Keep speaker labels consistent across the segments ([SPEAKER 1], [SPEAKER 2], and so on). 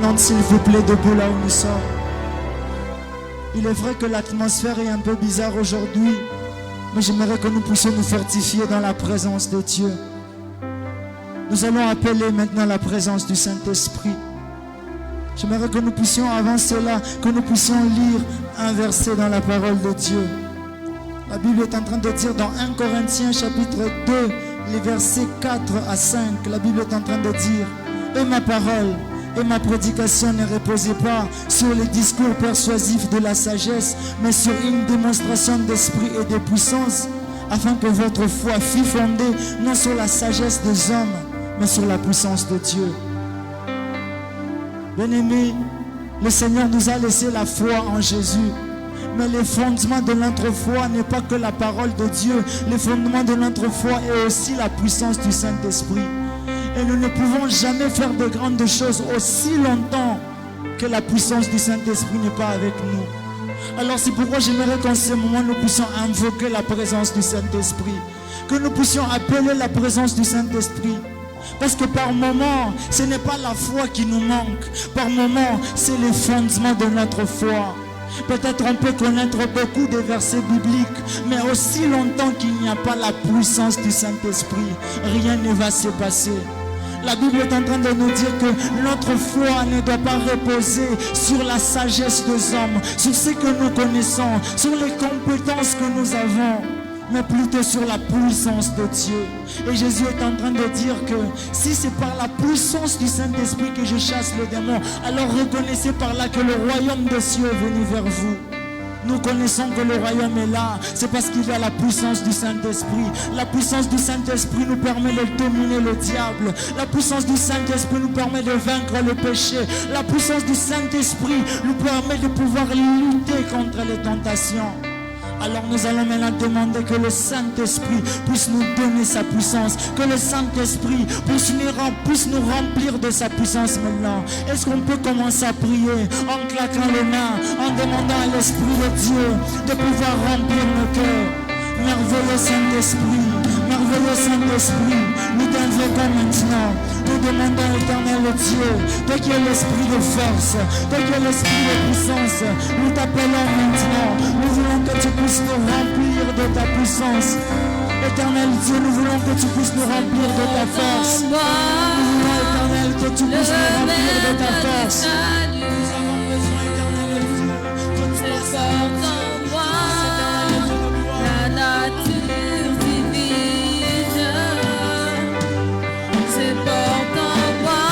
[SPEAKER 1] demande s'il vous plaît debout là où nous sommes. Il est vrai que l'atmosphère est un peu bizarre aujourd'hui, mais j'aimerais que nous puissions nous fortifier dans la présence de Dieu. Nous allons appeler maintenant la présence du Saint-Esprit. J'aimerais que nous puissions avancer là, que nous puissions lire un verset dans la parole de Dieu. La Bible est en train de dire dans 1 Corinthiens chapitre 2, les versets 4 à 5, la Bible est en train de dire « Et ma parole et ma prédication ne reposaient pas sur les discours persuasifs de la sagesse, mais sur une démonstration d'esprit et de puissance, afin que votre foi fût fondée non sur la sagesse des hommes, mais sur la puissance de Dieu. » Bien-aimés, le Seigneur nous a laissé la foi en Jésus. Mais le fondement de notre foi n'est pas que la parole de Dieu. Le fondement de notre foi est aussi la puissance du Saint-Esprit. Et nous ne pouvons jamais faire de grandes choses aussi longtemps que la puissance du Saint-Esprit n'est pas avec nous. Alors c'est pourquoi j'aimerais qu'en ce moment nous puissions invoquer la présence du Saint-Esprit. Que nous puissions appeler la présence du Saint-Esprit. Parce que par moment, ce n'est pas la foi qui nous manque. Par moment, c'est le fondement de notre foi. Peut-être on peut connaître beaucoup de versets bibliques, mais aussi longtemps qu'il n'y a pas la puissance du Saint-Esprit, rien ne va se passer. La Bible est en train de nous dire que notre foi ne doit pas reposer sur la sagesse des hommes, sur ce que nous connaissons, sur les compétences que nous avons, mais plutôt sur la puissance de Dieu. Et Jésus est en train de dire que si c'est par la puissance du Saint-Esprit que je chasse les démons, alors reconnaissez par là que le royaume des cieux est venu vers vous. Nous connaissons que le royaume est là, c'est parce qu'il y a la puissance du Saint-Esprit. La puissance du Saint-Esprit nous permet de dominer le diable. La puissance du Saint-Esprit nous permet de vaincre le péché. La puissance du Saint-Esprit nous permet de pouvoir lutter contre les tentations. Alors nous allons maintenant demander que le Saint-Esprit puisse nous donner sa puissance, que le Saint-Esprit puisse nous remplir de sa puissance maintenant. Est-ce qu'on peut commencer à prier en claquant les mains, en demandant à l'Esprit de Dieu de pouvoir remplir nos cœurs? Merveilleux Saint-Esprit, nous t'invoquons maintenant. Nous demandons éternel Dieu, toi qui es l'esprit de force, toi qui es l'esprit de puissance, nous t'appelons maintenant. Nous voulons que tu puisses nous remplir de ta puissance. Éternel Dieu, nous voulons que tu puisses nous remplir de ta force. Nous voulons, éternel, que tu puisses nous remplir de ta force. Nous avons besoin, éternel Dieu, que tu passes en moi la nature.
[SPEAKER 2] Porte en moi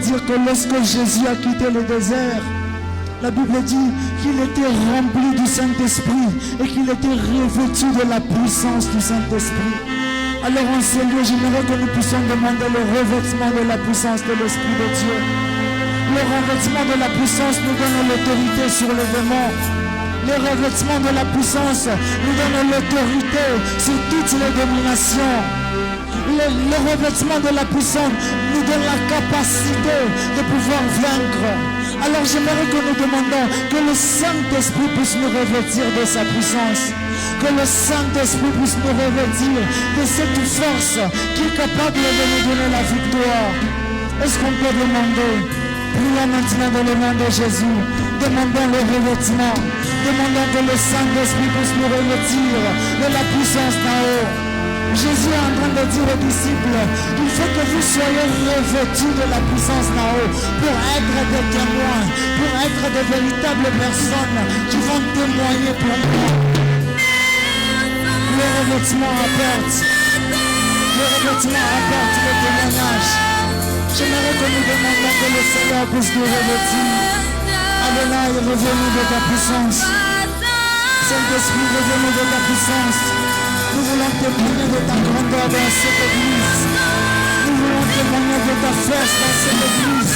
[SPEAKER 1] Dire que lorsque Jésus a quitté le désert, la Bible dit qu'il était rempli du Saint-Esprit et qu'il était revêtu de la puissance du Saint-Esprit. Alors en ce lieu, j'aimerais que nous puissions demander le revêtement de la puissance de l'Esprit de Dieu. Le Le revêtement de la puissance nous donne l'autorité sur les démons. Le revêtement de la puissance nous donne l'autorité sur toutes les dominations. Le revêtement de la puissance nous donne la capacité de pouvoir vaincre. Alors j'aimerais que nous demandons que le Saint-Esprit puisse nous revêtir de sa puissance. Que le Saint-Esprit puisse nous revêtir de cette force qui est capable de nous donner la victoire. Est-ce qu'on peut demander? Prions maintenant dans le nom de Jésus. Demandons le revêtement. Demandons que le Saint-Esprit puisse nous revêtir de la puissance d'en haut. Jésus est en train de dire aux disciples, il faut que vous soyez revêtus de la puissance d'en haut pour être des témoins, pour être de véritables personnes qui vont témoigner pour moi. Le revêtement apporte. Le revêtement apporte le témoignage. J'aimerais que nous demandions que le Seigneur puisse nous revêtir. Adonai, reviens-nous de ta puissance. Saint-Esprit, reviens-nous de ta puissance. Nous voulons témoigner de ta grandeur dans cette église. Nous voulons témoigner de ta force dans cette église.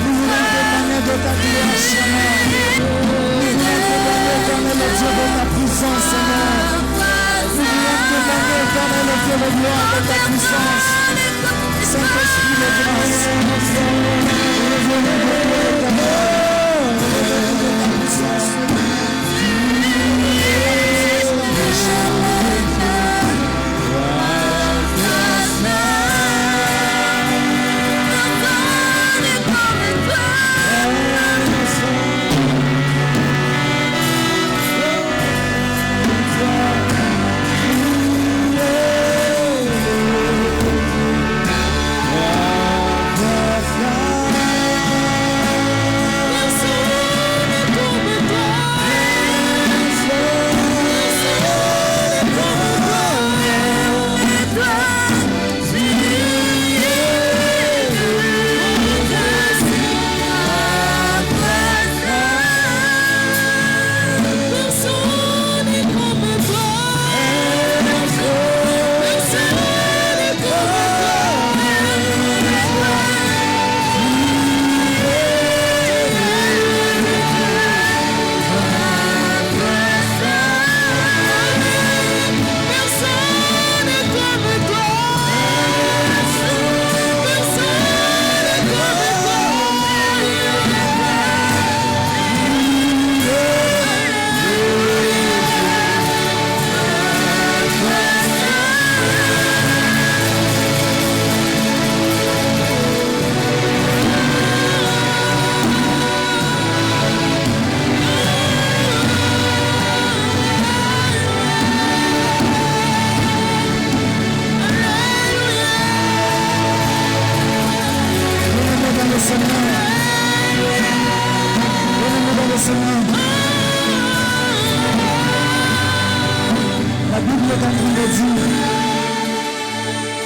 [SPEAKER 1] Nous voulons témoigner de ta gloire, Seigneur. Nous voulons témoigner, éternel le Dieu, de ta puissance, Seigneur. Nous voulons témoigner, éternel le Dieu de gloire, de ta puissance. Saint-Esprit de grâce, revenez de toi, éternel. Revenez de ta puissance.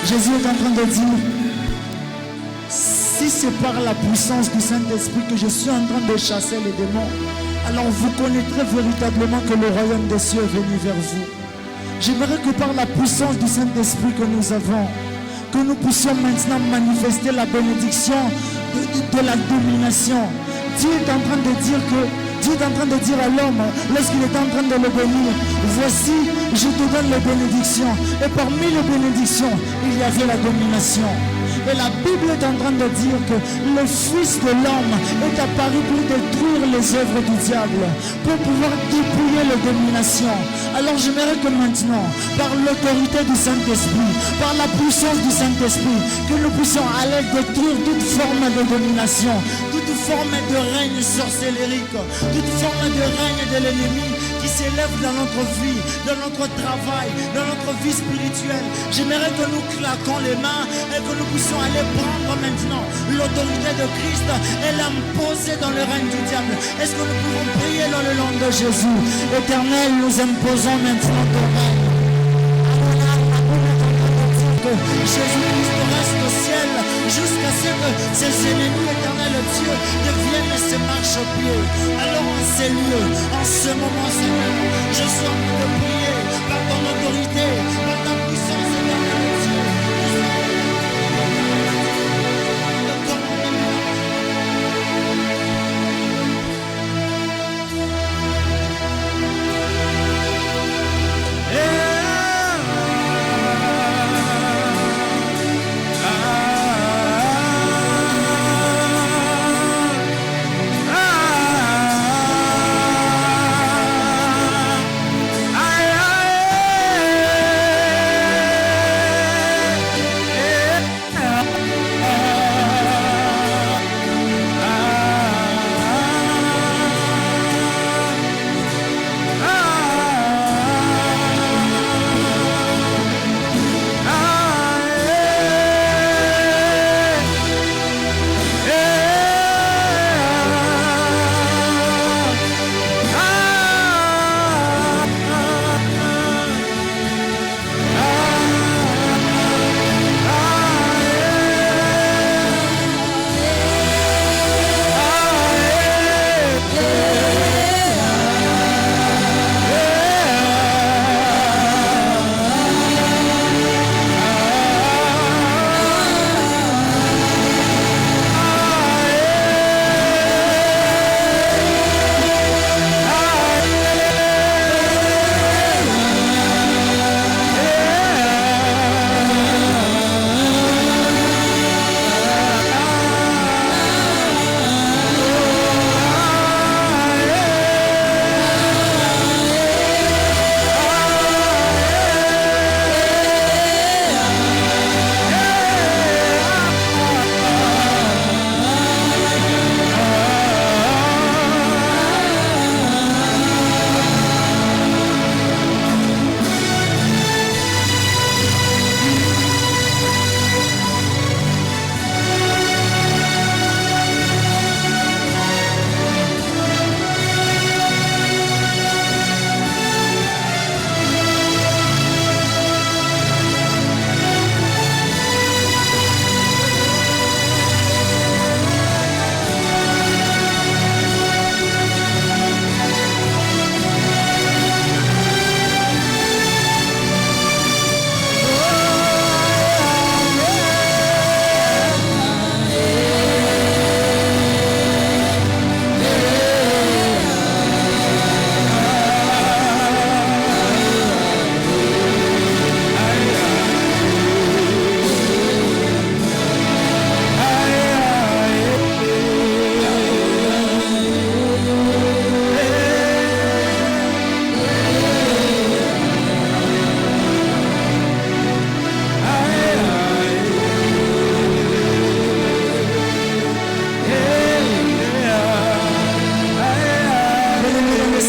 [SPEAKER 1] Jésus est en train de dire, si c'est par la puissance du Saint-Esprit que je suis en train de chasser les démons, alors vous connaîtrez véritablement que le royaume des cieux est venu vers vous. J'aimerais que par la puissance du Saint-Esprit que nous avons, que nous puissions maintenant manifester la bénédiction de la domination. Dieu est en train de dire que Dieu est en train de dire à l'homme, lorsqu'il est en train de le bénir, voici, je te donne les bénédictions. Et parmi les bénédictions, il y avait la domination. Et la Bible est en train de dire que le Fils de l'homme est apparu pour détruire les œuvres du diable, pour pouvoir dépouiller les dominations. Alors j'aimerais que maintenant, par l'autorité du Saint-Esprit, par la puissance du Saint-Esprit, que nous puissions aller détruire toute forme de domination, toute forme de règne sorcellérique, toute forme de règne de l'ennemi qui s'élève dans notre vie, dans notre travail, dans notre vie spirituelle. J'aimerais que nous claquons les mains et que nous puissions aller prendre maintenant l'autorité de Christ et l'imposer dans le règne du diable. Est-ce que nous pouvons prier dans le nom de Jésus? Éternel, nous imposons maintenant ton règne. Que Jésus-Christ reste au ciel jusqu'à ce que ses ennemis, éternel Dieu, deviennent ses marchepieds. Alors en ces lieux, en ce moment, Seigneur, je suis en train de prier par ton autorité, par ta puissance, éternel Dieu.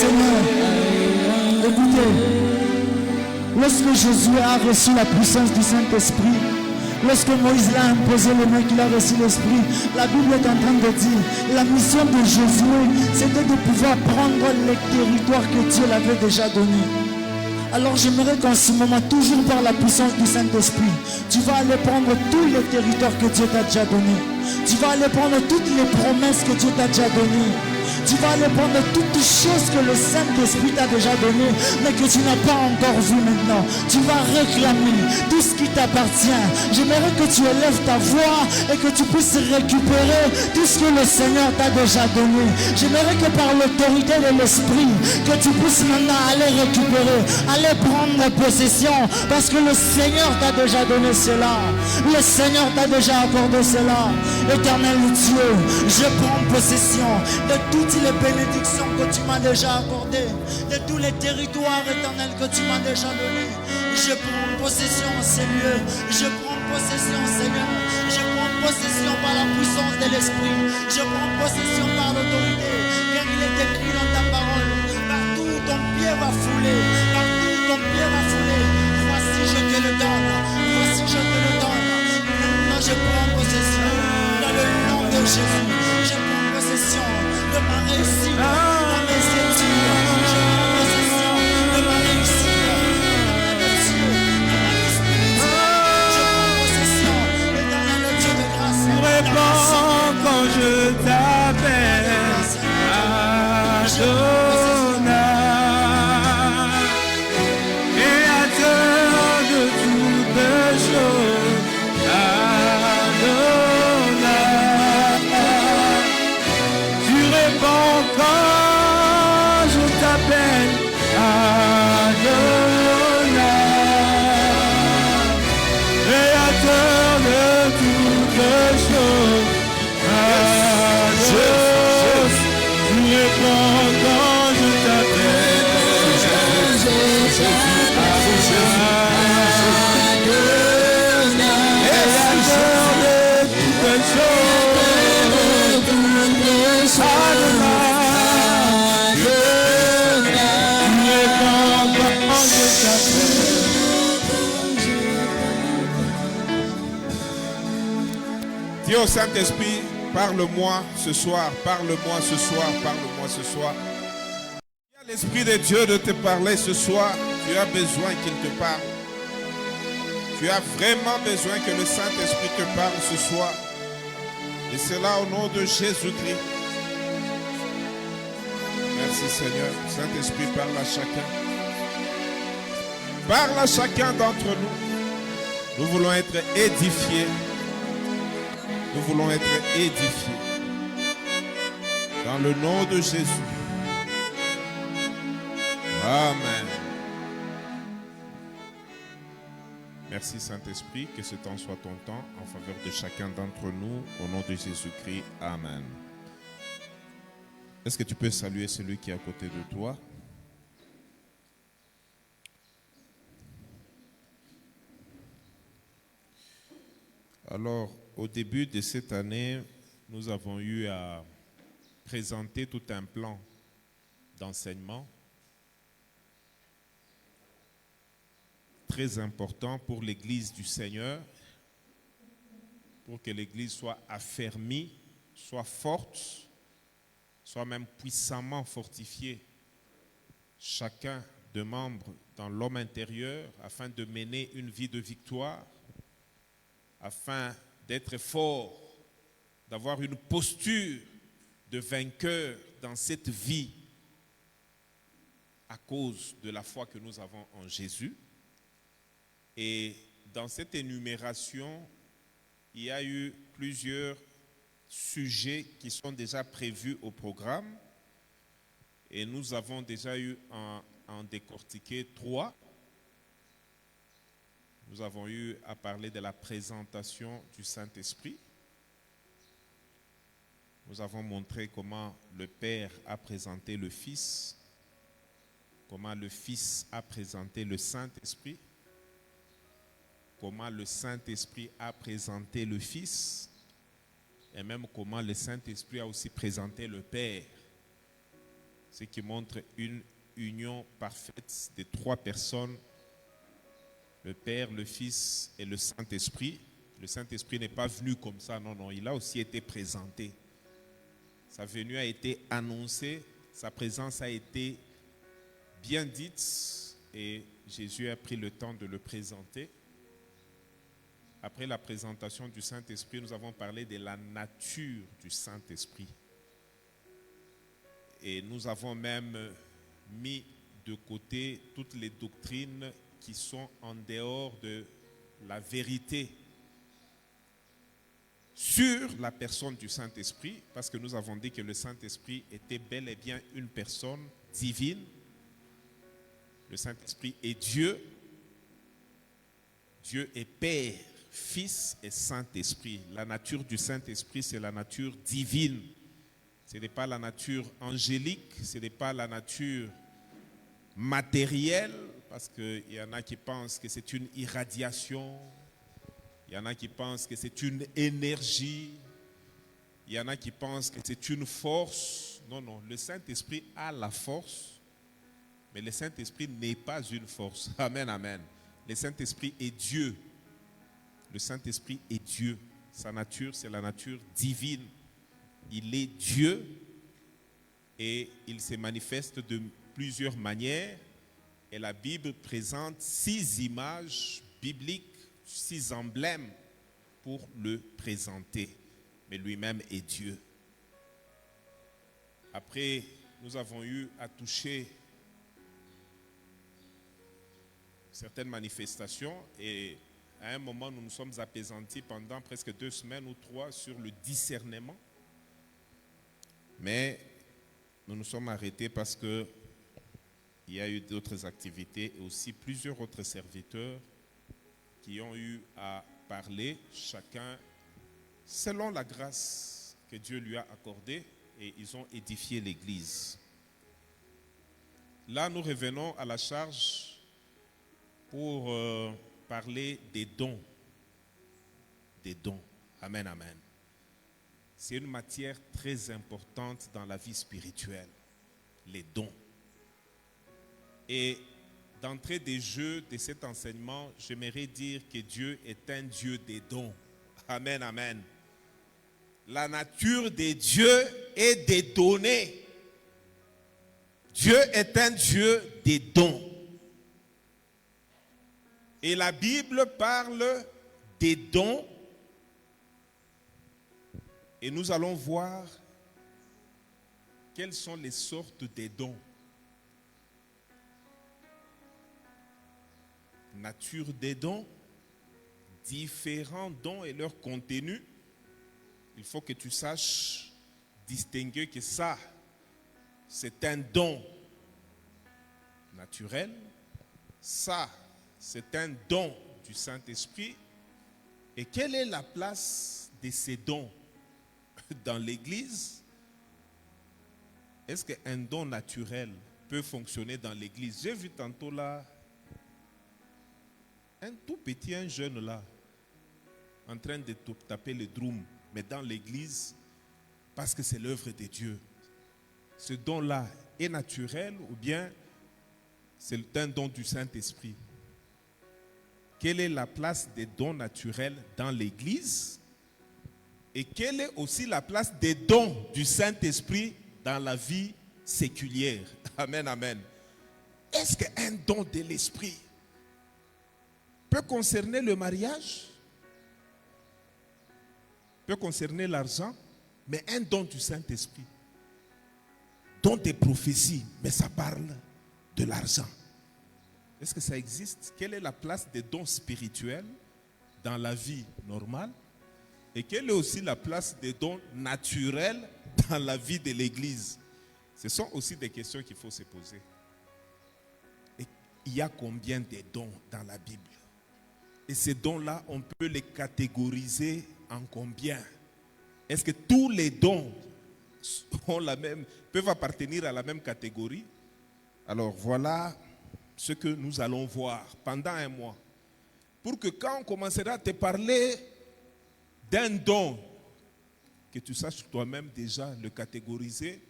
[SPEAKER 1] Seigneur. Écoutez, lorsque Jésus a reçu la puissance du Saint-Esprit, lorsque Moïse l'a imposé les mains, qu'il a reçu l'Esprit, la Bible est en train de dire, la mission de Josué, c'était de pouvoir prendre les territoires que Dieu l'avait déjà donnés. Alors j'aimerais qu'en ce moment, toujours par la puissance du Saint-Esprit, tu vas aller prendre tous les territoires que Dieu t'a déjà donnés. Tu vas aller prendre toutes les promesses que Dieu t'a déjà données. Tu vas aller prendre toutes les choses que le Saint-Esprit t'a déjà donné, mais que tu n'as pas encore vu maintenant. Tu vas réclamer tout ce qui t'appartient. J'aimerais que tu élèves ta voix et que tu puisses récupérer tout ce que le Seigneur t'a déjà donné. J'aimerais que par l'autorité de l'Esprit, que tu puisses maintenant aller récupérer, aller prendre possession, parce que le Seigneur t'a déjà donné cela. Le Seigneur t'a déjà accordé cela. Éternel Dieu, je prends possession de toutes les bénédictions que tu m'as déjà accordées, de tous les territoires éternels que tu m'as déjà donnés. Je prends possession, Seigneur. Je prends possession, Seigneur. Je prends possession par la puissance de l'Esprit. Je prends possession par l'autorité, car il est écrit dans ta parole. Partout où ton pied va fouler, partout où ton pied va fouler, voici je te le donne. Voici je te le donne. Maintenant je prends possession. Dans le nom de Jésus, je prends possession de ma réussite, de mes études. Je prends possession de ma réussite, de Dieu, de ma vie spirituelle. Je prends possession, éternel Dieu de grâce.
[SPEAKER 2] Tu réponds quand je t'appelle, Adonai, créateur de toutes choses, Adonai. Tu réponds quand je t'appelle, Adonai, créateur de toutes choses, Adonai. Tu réponds quand je t'appelle, créateur de toutes choses, Adonai. Tu réponds quand je t'appelle.
[SPEAKER 3] Dis au Saint-Esprit, parle-moi ce soir, parle-moi ce soir, parle-moi ce soir. Il y a l'Esprit de Dieu de te parler ce soir. Tu as besoin qu'il te parle. Tu as vraiment besoin que le Saint-Esprit te parle ce soir. Et c'est là au nom de Jésus-Christ. Merci Seigneur. Saint-Esprit, parle à chacun. Parle à chacun d'entre nous. Nous voulons être édifiés. Nous voulons être édifiés. Dans le nom de Jésus. Amen. Merci Saint-Esprit, que ce temps soit ton temps en faveur de chacun d'entre nous. Au nom de Jésus-Christ. Amen. Est-ce que tu peux saluer celui qui est à côté de toi? Alors, au début de cette année, nous avons eu à présenter tout un plan d'enseignement très important pour l'Église du Seigneur, pour que l'Église soit affermie, soit forte, soit même puissamment fortifiée, chacun de membres dans l'homme intérieur, afin de mener une vie de victoire, afin d'être fort, d'avoir une posture de vainqueur dans cette vie à cause de la foi que nous avons en Jésus. Et dans cette énumération, il y a eu plusieurs sujets qui sont déjà prévus au programme. Et nous avons déjà eu en décortiquer 3. Nous avons eu à parler de la présentation du Saint-Esprit. Nous avons montré comment le Père a présenté le Fils, comment le Fils a présenté le Saint-Esprit, comment le Saint-Esprit a présenté le Fils, et même comment le Saint-Esprit a aussi présenté le Père. ce qui montre une union parfaite des trois personnes, le Père, le Fils et le Saint-Esprit. Le Saint-Esprit n'est pas venu comme ça, non, non, il a aussi été présenté. Sa venue a été annoncée, sa présence a été bien dite et Jésus a pris le temps de le présenter. Après la présentation du Saint-Esprit, nous avons parlé de la nature du Saint-Esprit. Et nous avons même mis de côté toutes les doctrines qui sont en dehors de la vérité sur la personne du Saint-Esprit, parce que nous avons dit que le Saint-Esprit était bel et bien une personne divine. Le Saint-Esprit est Dieu. Dieu est Père, Fils et Saint-Esprit. La nature du Saint-Esprit, c'est la nature divine. Ce n'est pas la nature angélique, ce n'est pas la nature matérielle, parce qu'il y en a qui pensent que c'est une irradiation, il y en a qui pensent que c'est une énergie, il y en a qui pensent que c'est une force. Non, non, le Saint-Esprit a la force, mais le Saint-Esprit n'est pas une force. Amen, amen. Le Saint-Esprit est Dieu. Le Saint-Esprit est Dieu. Sa nature, c'est la nature divine. Il est Dieu et il se manifeste de plusieurs manières. Et la Bible présente 6 images bibliques, 6 emblèmes pour le présenter. Mais lui-même est Dieu. Après, nous avons eu à toucher certaines manifestations et à un moment, nous nous sommes apaisantis pendant presque 2 semaines ou 3 sur le discernement. Mais nous nous sommes arrêtés parce qu'il y a eu d'autres activités et aussi plusieurs autres serviteurs qui ont eu à parler, chacun selon la grâce que Dieu lui a accordée, et ils ont édifié l'Église. Là, nous revenons à la charge pour parler des dons. Des dons. Amen, amen. C'est une matière très importante dans la vie spirituelle, les dons. Et d'entrée des jeux de cet enseignement, j'aimerais dire que Dieu est un Dieu des dons. Amen, amen. La nature de Dieu est des données. Dieu est un Dieu des dons. Et la Bible parle des dons. Et nous allons voir quelles sont les sortes des dons. Nature des dons, différents dons et leur contenu. Il faut que tu saches distinguer que ça, c'est un don naturel. Ça, c'est un don du Saint-Esprit. Et quelle est la place de ces dons dans l'Église? Est-ce qu'un don naturel peut fonctionner dans l'Église? J'ai vu tantôt là, un tout petit, un jeune là, en train de taper le drum, mais dans l'Église, parce que c'est l'œuvre de Dieu. Ce don-là est naturel ou bien c'est un don du Saint-Esprit? Quelle est la place des dons naturels dans l'Église? Et quelle est aussi la place des dons du Saint-Esprit dans la vie séculière? Amen, amen. Est-ce qu'un don de l'Esprit peut concerner le mariage, peut concerner l'argent, mais un don du Saint-Esprit, don des prophéties, mais ça parle de l'argent. Est-ce que ça existe? Quelle est la place des dons spirituels dans la vie normale? Et quelle est aussi la place des dons naturels dans la vie de l'Église? Ce sont aussi des questions qu'il faut se poser. Et il y a combien de dons dans la Bible? Et ces dons-là, on peut les catégoriser en combien? Est-ce que tous les dons ont peuvent appartenir à la même catégorie? Alors voilà ce que nous allons voir pendant un mois. Pour que quand on commencera à te parler d'un don, que tu saches toi-même déjà le catégoriser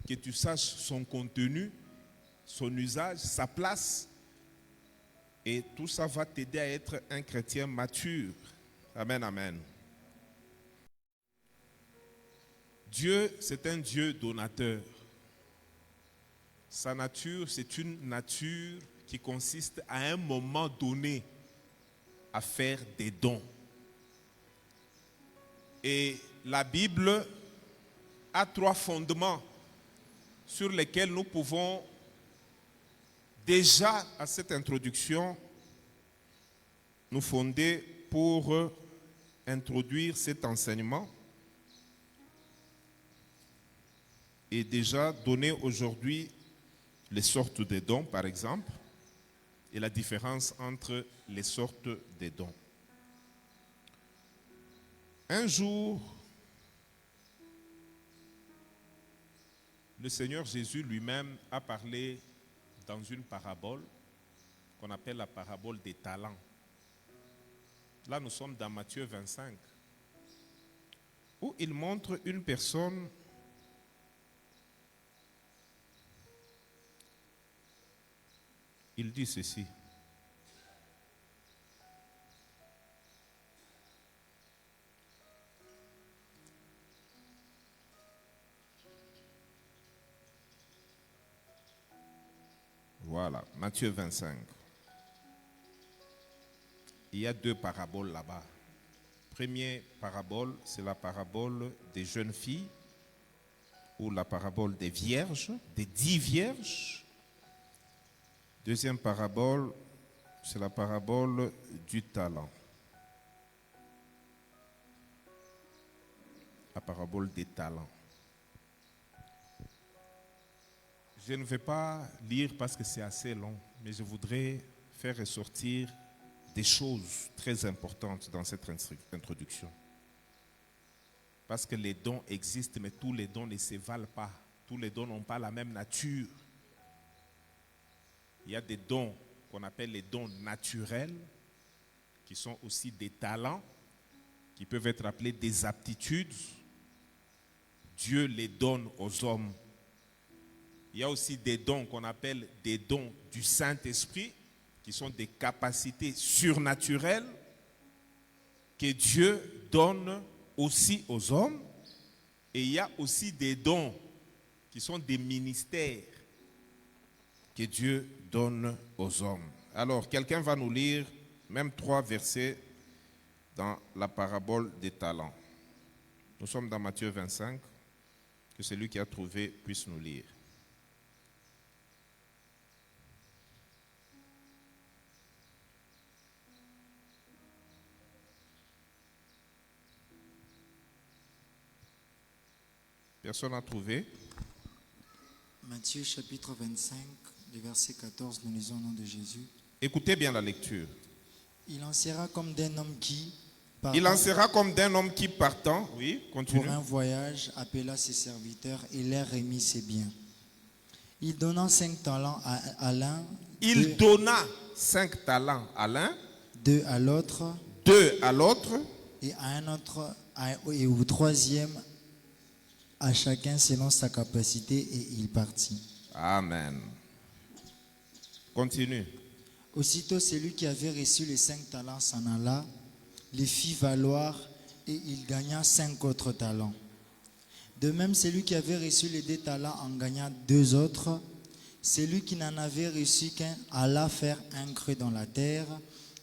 [SPEAKER 3] que tu saches son contenu, son usage, sa place. Et tout ça va t'aider à être un chrétien mature. Amen, amen. Dieu, c'est un Dieu donateur. Sa nature, c'est une nature qui consiste à un moment donné à faire des dons. Et la Bible a 3 fondements sur lesquels nous pouvons déjà, à cette introduction, nous fonder pour introduire cet enseignement et déjà donner aujourd'hui les sortes de dons, par exemple, et la différence entre les sortes de dons. Un jour, le Seigneur Jésus lui-même a parlé dans une parabole qu'on appelle la parabole des talents. Là, nous sommes dans Matthieu 25, où il montre une personne il dit ceci. Voilà, Matthieu 25. Il y a 2 paraboles là-bas. Première parabole, c'est la parabole des jeunes filles ou la parabole des vierges, des 10 vierges. Deuxième parabole, c'est la parabole du talent. La parabole des talents. Je ne vais pas lire parce que c'est assez long, mais je voudrais faire ressortir des choses très importantes dans cette introduction. Parce que les dons existent, mais tous les dons ne se valent pas. Tous les dons n'ont pas la même nature. Il y a des dons qu'on appelle les dons naturels, qui sont aussi des talents, qui peuvent être appelés des aptitudes. Dieu les donne aux hommes. Il y a aussi des dons qu'on appelle des dons du Saint-Esprit, qui sont des capacités surnaturelles que Dieu donne aussi aux hommes. Et il y a aussi des dons qui sont des ministères que Dieu donne aux hommes. Alors, quelqu'un va nous lire même 3 versets dans la parabole des talents. Nous sommes dans Matthieu 25, que celui qui a trouvé puisse nous lire. Personne n'a trouvé?
[SPEAKER 1] Matthieu chapitre 25, le verset 14, nous lisons au nom de Jésus.
[SPEAKER 3] Écoutez bien la lecture.
[SPEAKER 1] Il en sera comme d'un homme qui,
[SPEAKER 3] partant, oui, continue,
[SPEAKER 1] pour un voyage, appela ses serviteurs et leur remit ses biens. Il donna 5 talents à l'un.
[SPEAKER 3] Il donna 5 talents à l'un,
[SPEAKER 1] 2 à l'autre,
[SPEAKER 3] 2 à l'autre,
[SPEAKER 1] et à un autre, et au 3e, à chacun selon sa capacité, et il partit.
[SPEAKER 3] Amen. Continue.
[SPEAKER 1] Aussitôt, celui qui avait reçu les 5 talents s'en alla, les fit valoir, et il gagna 5 autres talents. De même, celui qui avait reçu les 2 talents en gagna 2 autres. Celui qui n'en avait reçu qu'un alla faire un creux dans la terre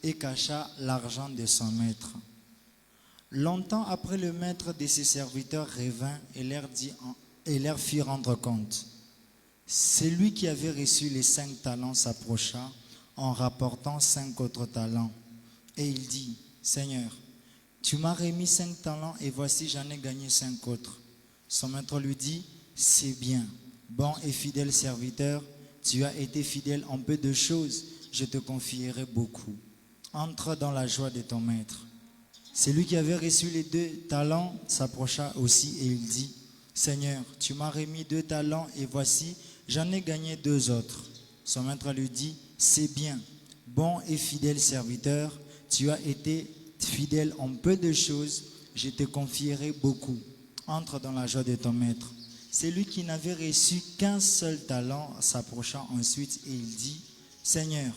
[SPEAKER 1] et cacha l'argent de son maître. Longtemps après, le maître de ses serviteurs revint et leur fit rendre compte. Celui qui avait reçu les 5 talents s'approcha en rapportant 5 autres talents. Et il dit, Seigneur, tu m'as remis 5 talents et voici j'en ai gagné 5 autres. Son maître lui dit, c'est bien, bon et fidèle serviteur, tu as été fidèle en peu de choses, je te confierai beaucoup. Entre dans la joie de ton maître. Celui qui avait reçu les 2 talents s'approcha aussi et il dit, Seigneur, tu m'as remis 2 talents et voici, j'en ai gagné 2 autres. Son maître lui dit, c'est bien, bon et fidèle serviteur, tu as été fidèle en peu de choses, je te confierai beaucoup. Entre dans la joie de ton maître. Celui qui n'avait reçu qu'un seul talent s'approcha ensuite et il dit, « Seigneur,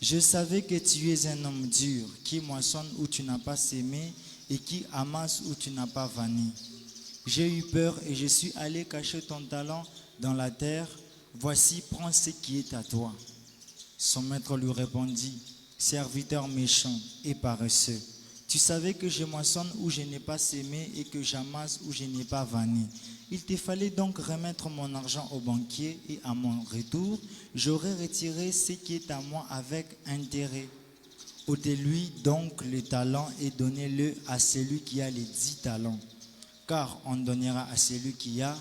[SPEAKER 1] je savais que tu es un homme dur, qui moissonne où tu n'as pas sémé et qui amasse où tu n'as pas vanné. J'ai eu peur et je suis allé cacher ton talent dans la terre. Voici, prends ce qui est à toi. » Son maître lui répondit, « Serviteur méchant et paresseux, tu savais que je moissonne où je n'ai pas sémé et que j'amasse où je n'ai pas vanné. Il te fallait donc remettre mon argent au banquier et à mon retour, j'aurais retiré ce qui est à moi avec intérêt. Ôtez-lui donc le talent et donnez-le à celui qui a les 10 talents. Car on donnera à celui qui a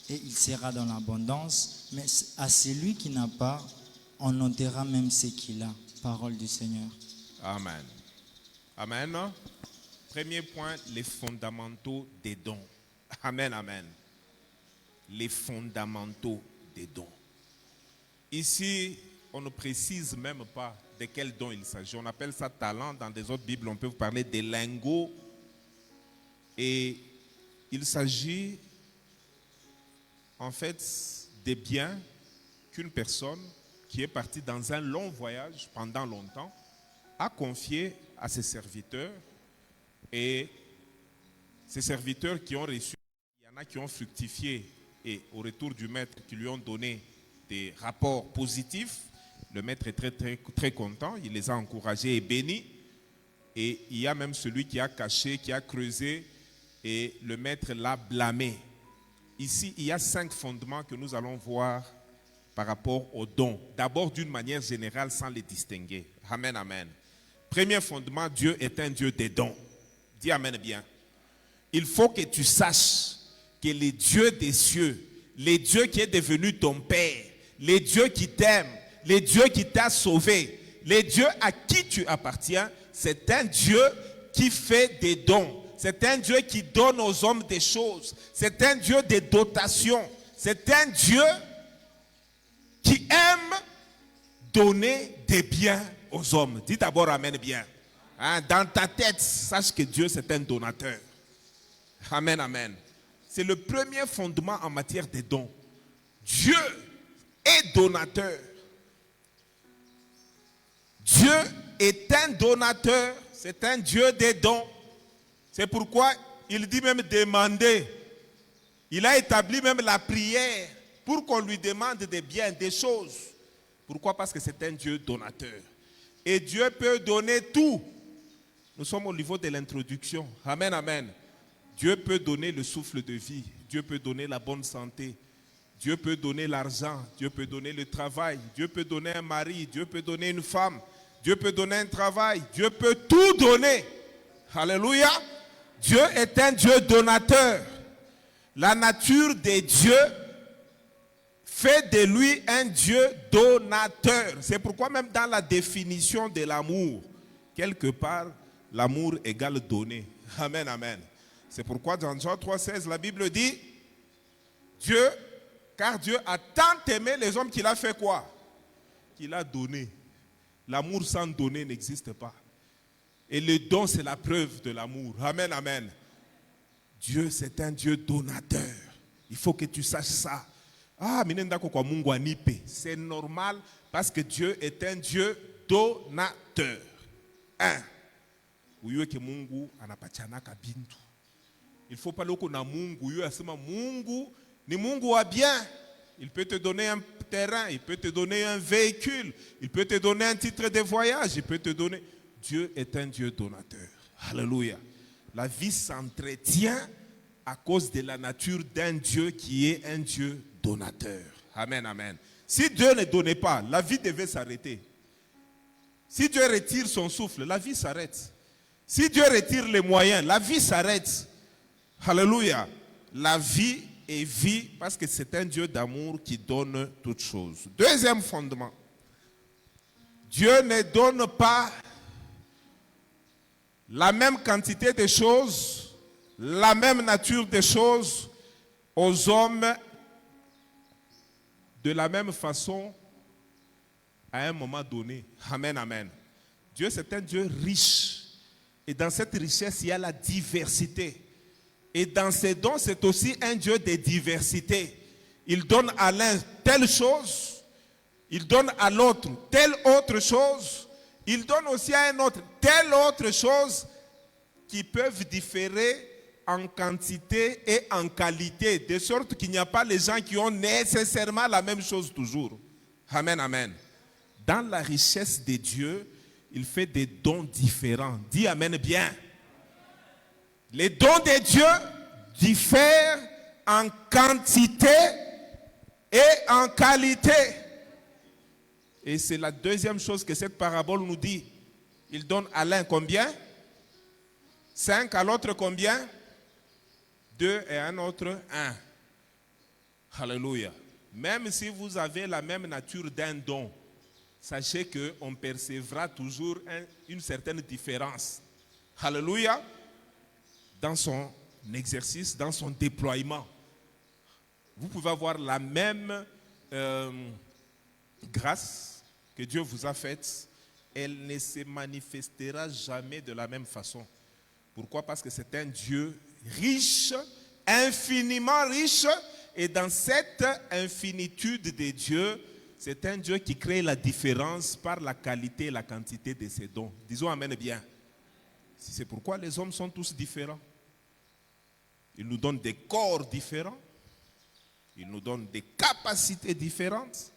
[SPEAKER 1] et il sera dans l'abondance, mais à celui qui n'a pas, on ôtera même ce qu'il a. » Parole du Seigneur.
[SPEAKER 3] Amen. Amen. Premier point, les fondamentaux des dons. Amen, amen. Les fondamentaux des dons. Ici, on ne précise même pas de quel don il s'agit. On appelle ça talent. Dans des autres Bibles, on peut vous parler des lingots. Et il s'agit en fait des biens qu'une personne qui est partie dans un long voyage pendant longtemps a confié à ses serviteurs. Et ces serviteurs qui ont reçu, il y en a qui ont fructifié et au retour du maître qui lui ont donné des rapports positifs. Le maître est très content, il les a encouragés et bénis. Et il y a même celui qui a caché, qui a creusé et le maître l'a blâmé. Ici, il y a 5 fondements que nous allons voir par rapport aux dons. D'abord, d'une manière générale, sans les distinguer. Amen, amen. Premier fondement, Dieu est un Dieu des dons. Dis amen bien. Il faut que tu saches que les dieux des cieux, les dieux qui est devenu ton Père, les dieux qui t'aiment, les dieux qui t'a sauvé, les dieux à qui tu appartiens, c'est un Dieu qui fait des dons. C'est un Dieu qui donne aux hommes des choses. C'est un Dieu de dotation. C'est un Dieu qui aime donner des biens aux hommes. Dis d'abord amen bien. Hein, dans ta tête, sache que Dieu c'est un donateur. Amen, amen. C'est le premier fondement en matière de dons. Dieu est donateur. Dieu est un donateur. C'est un Dieu des dons. C'est pourquoi il dit même demander. Il a établi même la prière pour qu'on lui demande des biens, des choses. Pourquoi? Parce que c'est un Dieu donateur. Et Dieu peut donner tout. Nous sommes au niveau de l'introduction. Amen, amen. Dieu peut donner le souffle de vie. Dieu peut donner la bonne santé. Dieu peut donner l'argent. Dieu peut donner le travail. Dieu peut donner un mari. Dieu peut donner une femme. Dieu peut donner un travail. Dieu peut tout donner. Alléluia. Dieu est un Dieu donateur. La nature de Dieu fait de lui un Dieu donateur. C'est pourquoi même dans la définition de l'amour, quelque part, l'amour égale donner. Amen, amen. C'est pourquoi dans Jean 3,16, la Bible dit, car Dieu a tant aimé les hommes qu'il a fait quoi? Qu'il a donné. L'amour sans donner n'existe pas. Et le don, c'est la preuve de l'amour. Amen, amen. Dieu, c'est un Dieu donateur. Il faut que tu saches ça. C'est normal parce que Dieu est un Dieu donateur. Il faut pas le na Mungu. Mungu ni Mungu wa bien. Il peut te donner un terrain, il peut te donner un véhicule, il peut te donner un titre de voyage, il peut te donner. Dieu est un Dieu donateur. Alléluia. La vie s'entretient à cause de la nature d'un Dieu qui est un Dieu donateur. Amen, amen. Si Dieu ne donnait pas, la vie devait s'arrêter. Si Dieu retire son souffle, la vie s'arrête. Si Dieu retire les moyens, la vie s'arrête. Alléluia. La vie est vie parce que c'est un Dieu d'amour qui donne toutes choses. Deuxième fondement. Dieu ne donne pas la même quantité de choses, la même nature de choses aux hommes de la même façon à un moment donné. Amen, amen. Dieu, c'est un Dieu riche. Et dans cette richesse, il y a la diversité. Et dans ses dons, c'est aussi un Dieu de diversité. Il donne à l'un telle chose, il donne à l'autre telle autre chose, il donne aussi à un autre telle autre chose qui peuvent différer en quantité et en qualité, de sorte qu'il n'y a pas les gens qui ont nécessairement la même chose toujours. Amen, amen. Dans la richesse de Dieu, il fait des dons différents. Dis amen bien. Les dons de Dieu diffèrent en quantité et en qualité. Et c'est la deuxième chose que cette parabole nous dit. Il donne à l'un combien? 5, à l'autre combien? 2 et à un autre 1. Alléluia. Même si vous avez la même nature d'un don, sachez qu'on percevra toujours une certaine différence. Alléluia. Dans son exercice, dans son déploiement. Vous pouvez avoir la même grâce que Dieu vous a faite. Elle ne se manifestera jamais de la même façon. Pourquoi? Parce que c'est un Dieu riche, infiniment riche. Et dans cette infinitude de Dieu, c'est un Dieu qui crée la différence par la qualité et la quantité de ses dons. Disons amen bien. C'est pourquoi les hommes sont tous différents. Il nous donne des corps différents. Il nous donne des capacités différentes.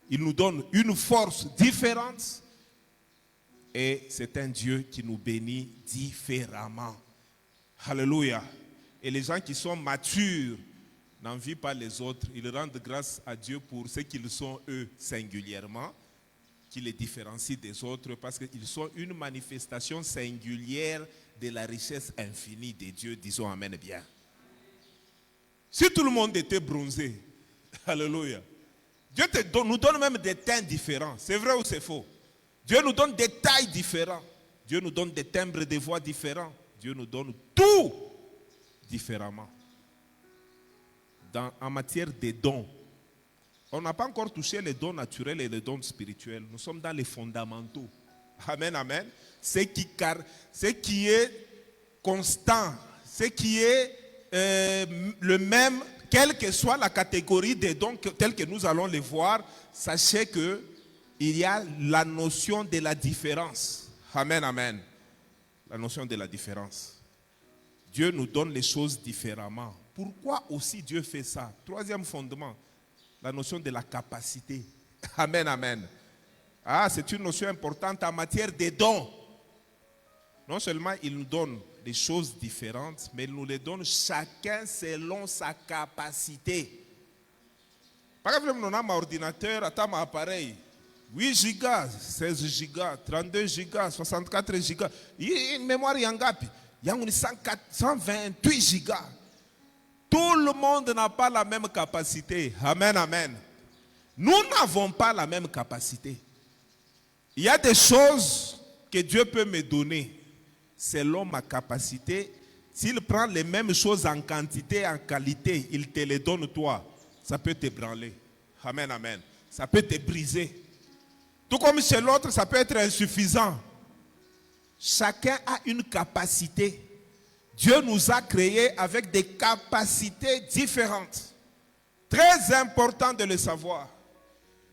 [SPEAKER 3] Il nous donne une force différente. Et c'est un Dieu qui nous bénit différemment. Alléluia. Et les gens qui sont matures n'envient pas les autres. Ils rendent grâce à Dieu pour ce qu'ils sont eux singulièrement, qui les différencie des autres parce qu'ils sont une manifestation singulière de la richesse infinie de Dieu. Disons amen bien. Si tout le monde était bronzé, alléluia, Dieu nous donne même des teints différents. C'est vrai ou c'est faux? Dieu nous donne des tailles différentes. Dieu nous donne des timbres de voix différents. Dieu nous donne tout différemment. En matière de dons, on n'a pas encore touché les dons naturels et les dons spirituels. Nous sommes dans les fondamentaux. Amen, amen. Ce qui est constant, ce qui est le même, quelle que soit la catégorie des dons tels que nous allons les voir, sachez qu'il y a la notion de la différence. Amen, amen. La notion de la différence. Dieu nous donne les choses différemment. Pourquoi aussi Dieu fait ça? Troisième fondement, la notion de la capacité. Amen, amen. Ah, c'est une notion importante en matière de dons. Non seulement il nous donne des choses différentes, mais il nous les donne chacun selon sa capacité. Par exemple, on a mon ordinateur, attends mon appareil. 8 gigas, 16 gigas, 32 gigas, 64 gigas. Il y a une mémoire yangapi. Il y a 128 gigas. Tout le monde n'a pas la même capacité. Amen, amen. Nous n'avons pas la même capacité. Il y a des choses que Dieu peut me donner selon ma capacité. S'il prend les mêmes choses en quantité et en qualité, il te les donne toi. Ça peut t'ébranler. Amen, amen. Ça peut te briser. Tout comme chez l'autre, ça peut être insuffisant. Chacun a une capacité. Dieu nous a créés avec des capacités différentes. Très important de le savoir.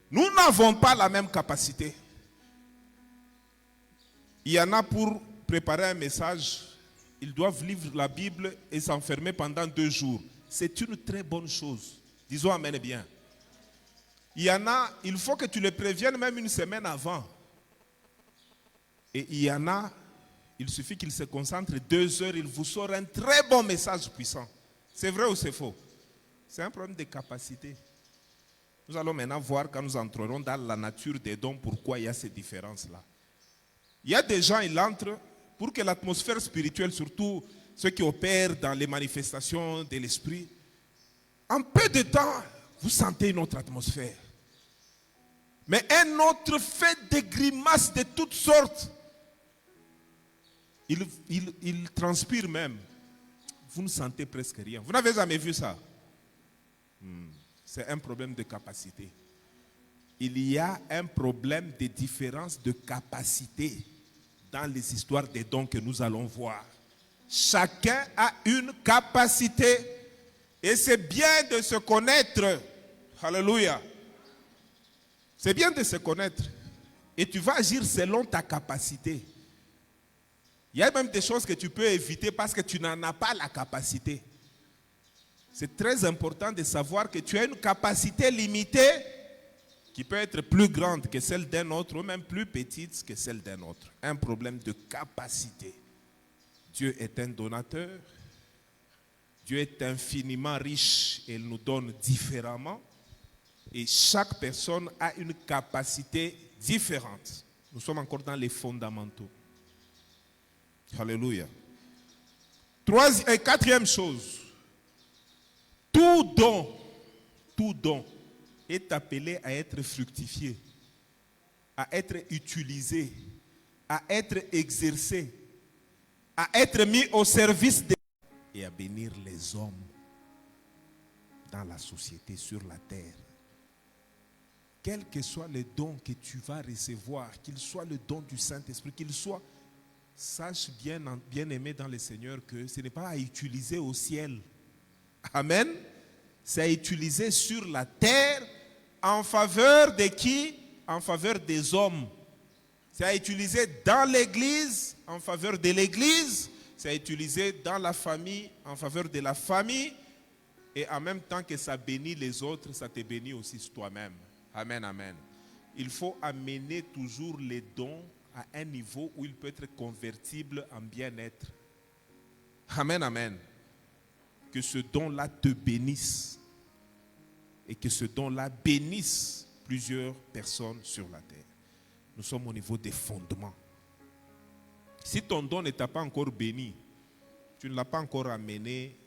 [SPEAKER 3] Nous n'avons pas la même capacité. Il y en a pour préparer un message, ils doivent lire la Bible et s'enfermer pendant 2 jours. C'est une très bonne chose. Disons amen bien. Il y en a, il faut que tu les préviennes même une semaine avant. Et il y en a, il suffit qu'ils se concentrent 2 heures, ils vous sortent un très bon message puissant. C'est vrai ou c'est faux? C'est un problème de capacité. Nous allons maintenant voir quand nous entrerons dans la nature des dons, pourquoi il y a ces différences-là. Il y a des gens, ils entrent pour que l'atmosphère spirituelle, surtout ceux qui opèrent dans les manifestations de l'esprit, en peu de temps, vous sentez une autre atmosphère. Mais un autre fait des grimaces de toutes sortes. Il transpire même. Vous ne sentez presque rien. Vous n'avez jamais vu ça? C'est un problème de capacité. Il y a un problème de différence de capacité dans les histoires des dons que nous allons voir. Chacun a une capacité et c'est bien de se connaître. Alléluia. C'est bien de se connaître. Et tu vas agir selon ta capacité. Il y a même des choses que tu peux éviter parce que tu n'en as pas la capacité. C'est très important de savoir que tu as une capacité limitée qui peut être plus grande que celle d'un autre ou même plus petite que celle d'un autre. Un problème de capacité. Dieu est un donateur. Dieu est infiniment riche et il nous donne différemment. Et chaque personne a une capacité différente. Nous sommes encore dans les fondamentaux. Alléluia. Quatrième chose. Tout don est appelé à être fructifié, à être utilisé, à être exercé, à être mis au service des et à bénir les hommes dans la société, sur la terre. Quel que soit le don que tu vas recevoir, qu'il soit le don du Saint-Esprit, qu'il soit, sache bien aimé dans le Seigneur que ce n'est pas à utiliser au ciel. Amen. C'est à utiliser sur la terre en faveur de qui? En faveur des hommes. C'est à utiliser dans l'église en faveur de l'église. C'est à utiliser dans la famille en faveur de la famille. Et en même temps que ça bénit les autres, ça te bénit aussi toi-même. Amen, amen. Il faut amener toujours les dons à un niveau où il peut être convertible en bien-être. Amen, amen. Que ce don-là te bénisse et que ce don-là bénisse plusieurs personnes sur la terre. Nous sommes au niveau des fondements. Si ton don ne t'a pas encore béni, tu ne l'as pas encore amené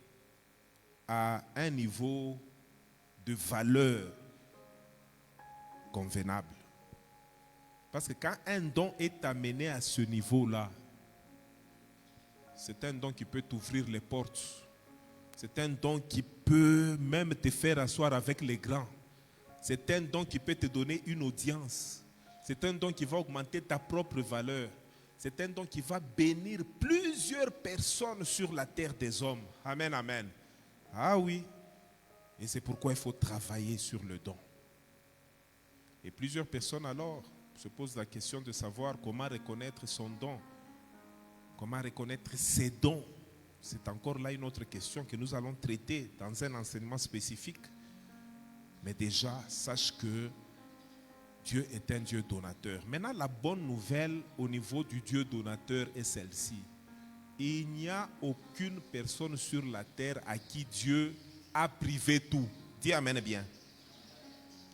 [SPEAKER 3] à un niveau de valeur convenable. Parce que quand un don est amené à ce niveau-là, c'est un don qui peut t'ouvrir les portes. C'est un don qui peut même te faire asseoir avec les grands. C'est un don qui peut te donner une audience. C'est un don qui va augmenter ta propre valeur. C'est un don qui va bénir plusieurs personnes sur la terre des hommes. Amen, amen. Ah oui. Et c'est pourquoi il faut travailler sur le don. Et plusieurs personnes alors se posent la question de savoir comment reconnaître son don. Comment reconnaître ses dons. C'est encore là une autre question que nous allons traiter dans un enseignement spécifique. Mais déjà, sache que Dieu est un Dieu donateur. Maintenant, la bonne nouvelle au niveau du Dieu donateur est celle-ci. Il n'y a aucune personne sur la terre à qui Dieu a privé tout. Dis amen bien.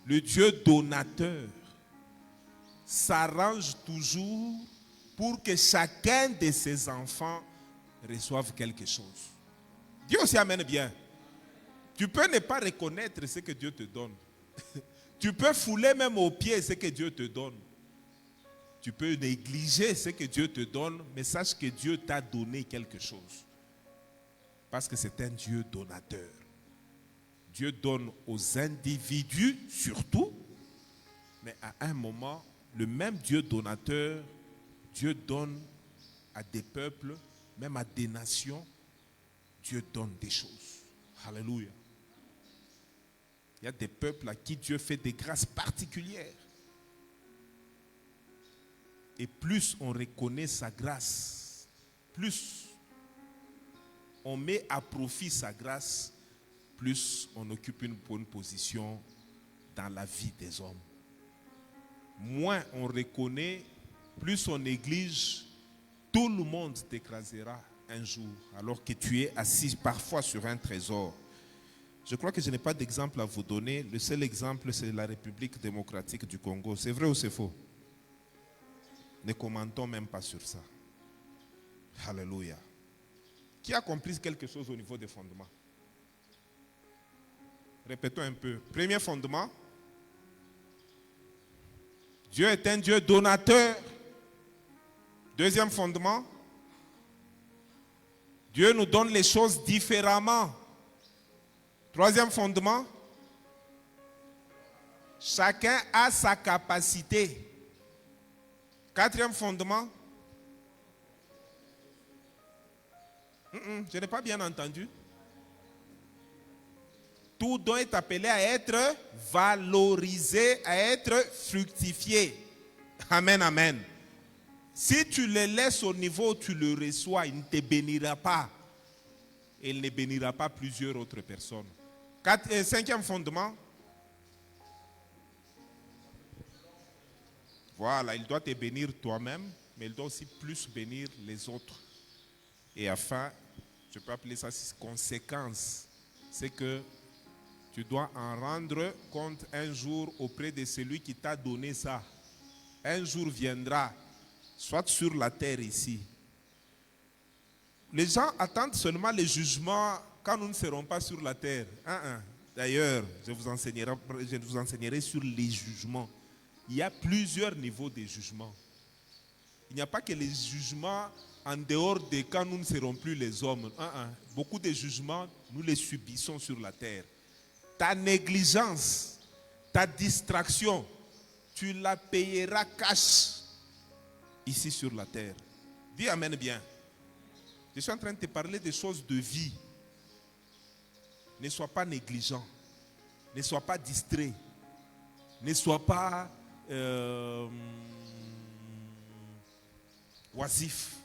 [SPEAKER 3] Le Dieu donateur s'arrange toujours pour que chacun de ses enfants reçoive quelque chose. Dis aussi amen bien. Tu peux ne pas reconnaître ce que Dieu te donne. Tu peux fouler même aux pieds ce que Dieu te donne. Tu peux négliger ce que Dieu te donne, mais sache que Dieu t'a donné quelque chose. Parce que c'est un Dieu donateur. Dieu donne aux individus surtout, mais à un moment, le même Dieu donateur, Dieu donne à des peuples, même à des nations, Dieu donne des choses. Alléluia. Il y a des peuples à qui Dieu fait des grâces particulières. Et plus on reconnaît sa grâce, plus on met à profit sa grâce, plus on occupe une bonne position dans la vie des hommes. Moins on reconnaît, plus on néglige, tout le monde t'écrasera un jour, alors que tu es assis parfois sur un trésor. Je crois que je n'ai pas d'exemple à vous donner. Le seul exemple, c'est la République démocratique du Congo. C'est vrai ou c'est faux? Ne commentons même pas sur ça. Alléluia. Qui a compris quelque chose au niveau des fondements? Répétons un peu. Premier fondement. Dieu est un Dieu donateur. Deuxième fondement. Dieu nous donne les choses différemment. Troisième fondement. Chacun a sa capacité. Quatrième fondement. Je n'ai pas bien entendu. Tout don est appelé à être valorisé, à être fructifié. Amen, amen. Si tu le laisses au niveau où tu le reçois, il ne te bénira pas. Et il ne bénira pas plusieurs autres personnes. Cinquième fondement. Voilà, il doit te bénir toi-même, mais il doit aussi plus bénir les autres. Et enfin, je peux appeler ça conséquence. C'est que tu dois en rendre compte un jour auprès de celui qui t'a donné ça. Un jour viendra, soit sur la terre ici. Les gens attendent seulement les jugements quand nous ne serons pas sur la terre. D'ailleurs, je vous enseignerai sur les jugements. Il y a plusieurs niveaux de jugements. Il n'y a pas que les jugements en dehors de quand nous ne serons plus les hommes. Beaucoup de jugements, nous les subissons sur la terre. Ta négligence, ta distraction, tu la payeras cash ici sur la terre. Dis amen bien. Je suis en train de te parler des choses de vie. Ne sois pas négligent. Ne sois pas distrait. Ne sois pas oisif.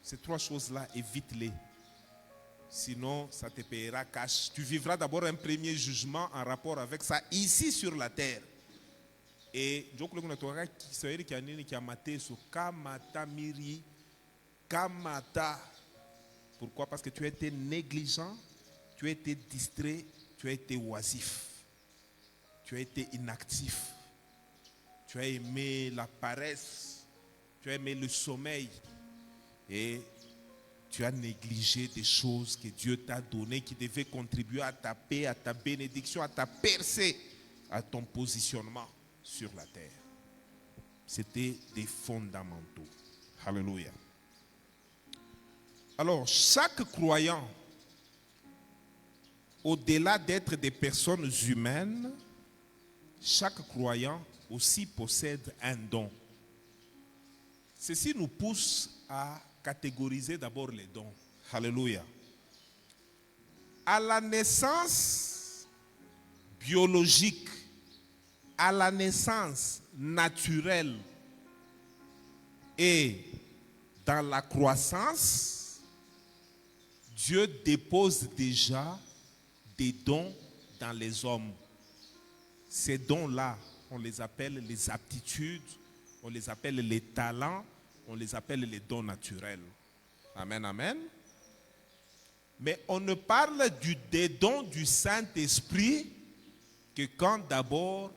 [SPEAKER 3] Ces trois choses-là, évite-les. Sinon, ça te payera cash. Tu vivras d'abord un premier jugement en rapport avec ça ici sur la terre. Et je crois que Kamata. Pourquoi? Parce que tu as été négligent, tu as été distrait, tu as été oisif, tu as été inactif, tu as aimé la paresse, tu as aimé le sommeil et tu as négligé des choses que Dieu t'a données qui devaient contribuer à ta paix, à ta bénédiction, à ta percée, à ton positionnement sur la terre. C'était des fondamentaux. Alléluia. Alors, chaque croyant, au-delà d'être des personnes humaines, chaque croyant aussi possède un don. Ceci nous pousse à catégoriser d'abord les dons. Alléluia. À la naissance biologique, à la naissance naturelle et dans la croissance, Dieu dépose déjà des dons dans les hommes. Ces dons-là, on les appelle les aptitudes, on les appelle les talents, on les appelle les dons naturels. Amen, amen. Mais on ne parle des dons du Saint-Esprit que quand d'abord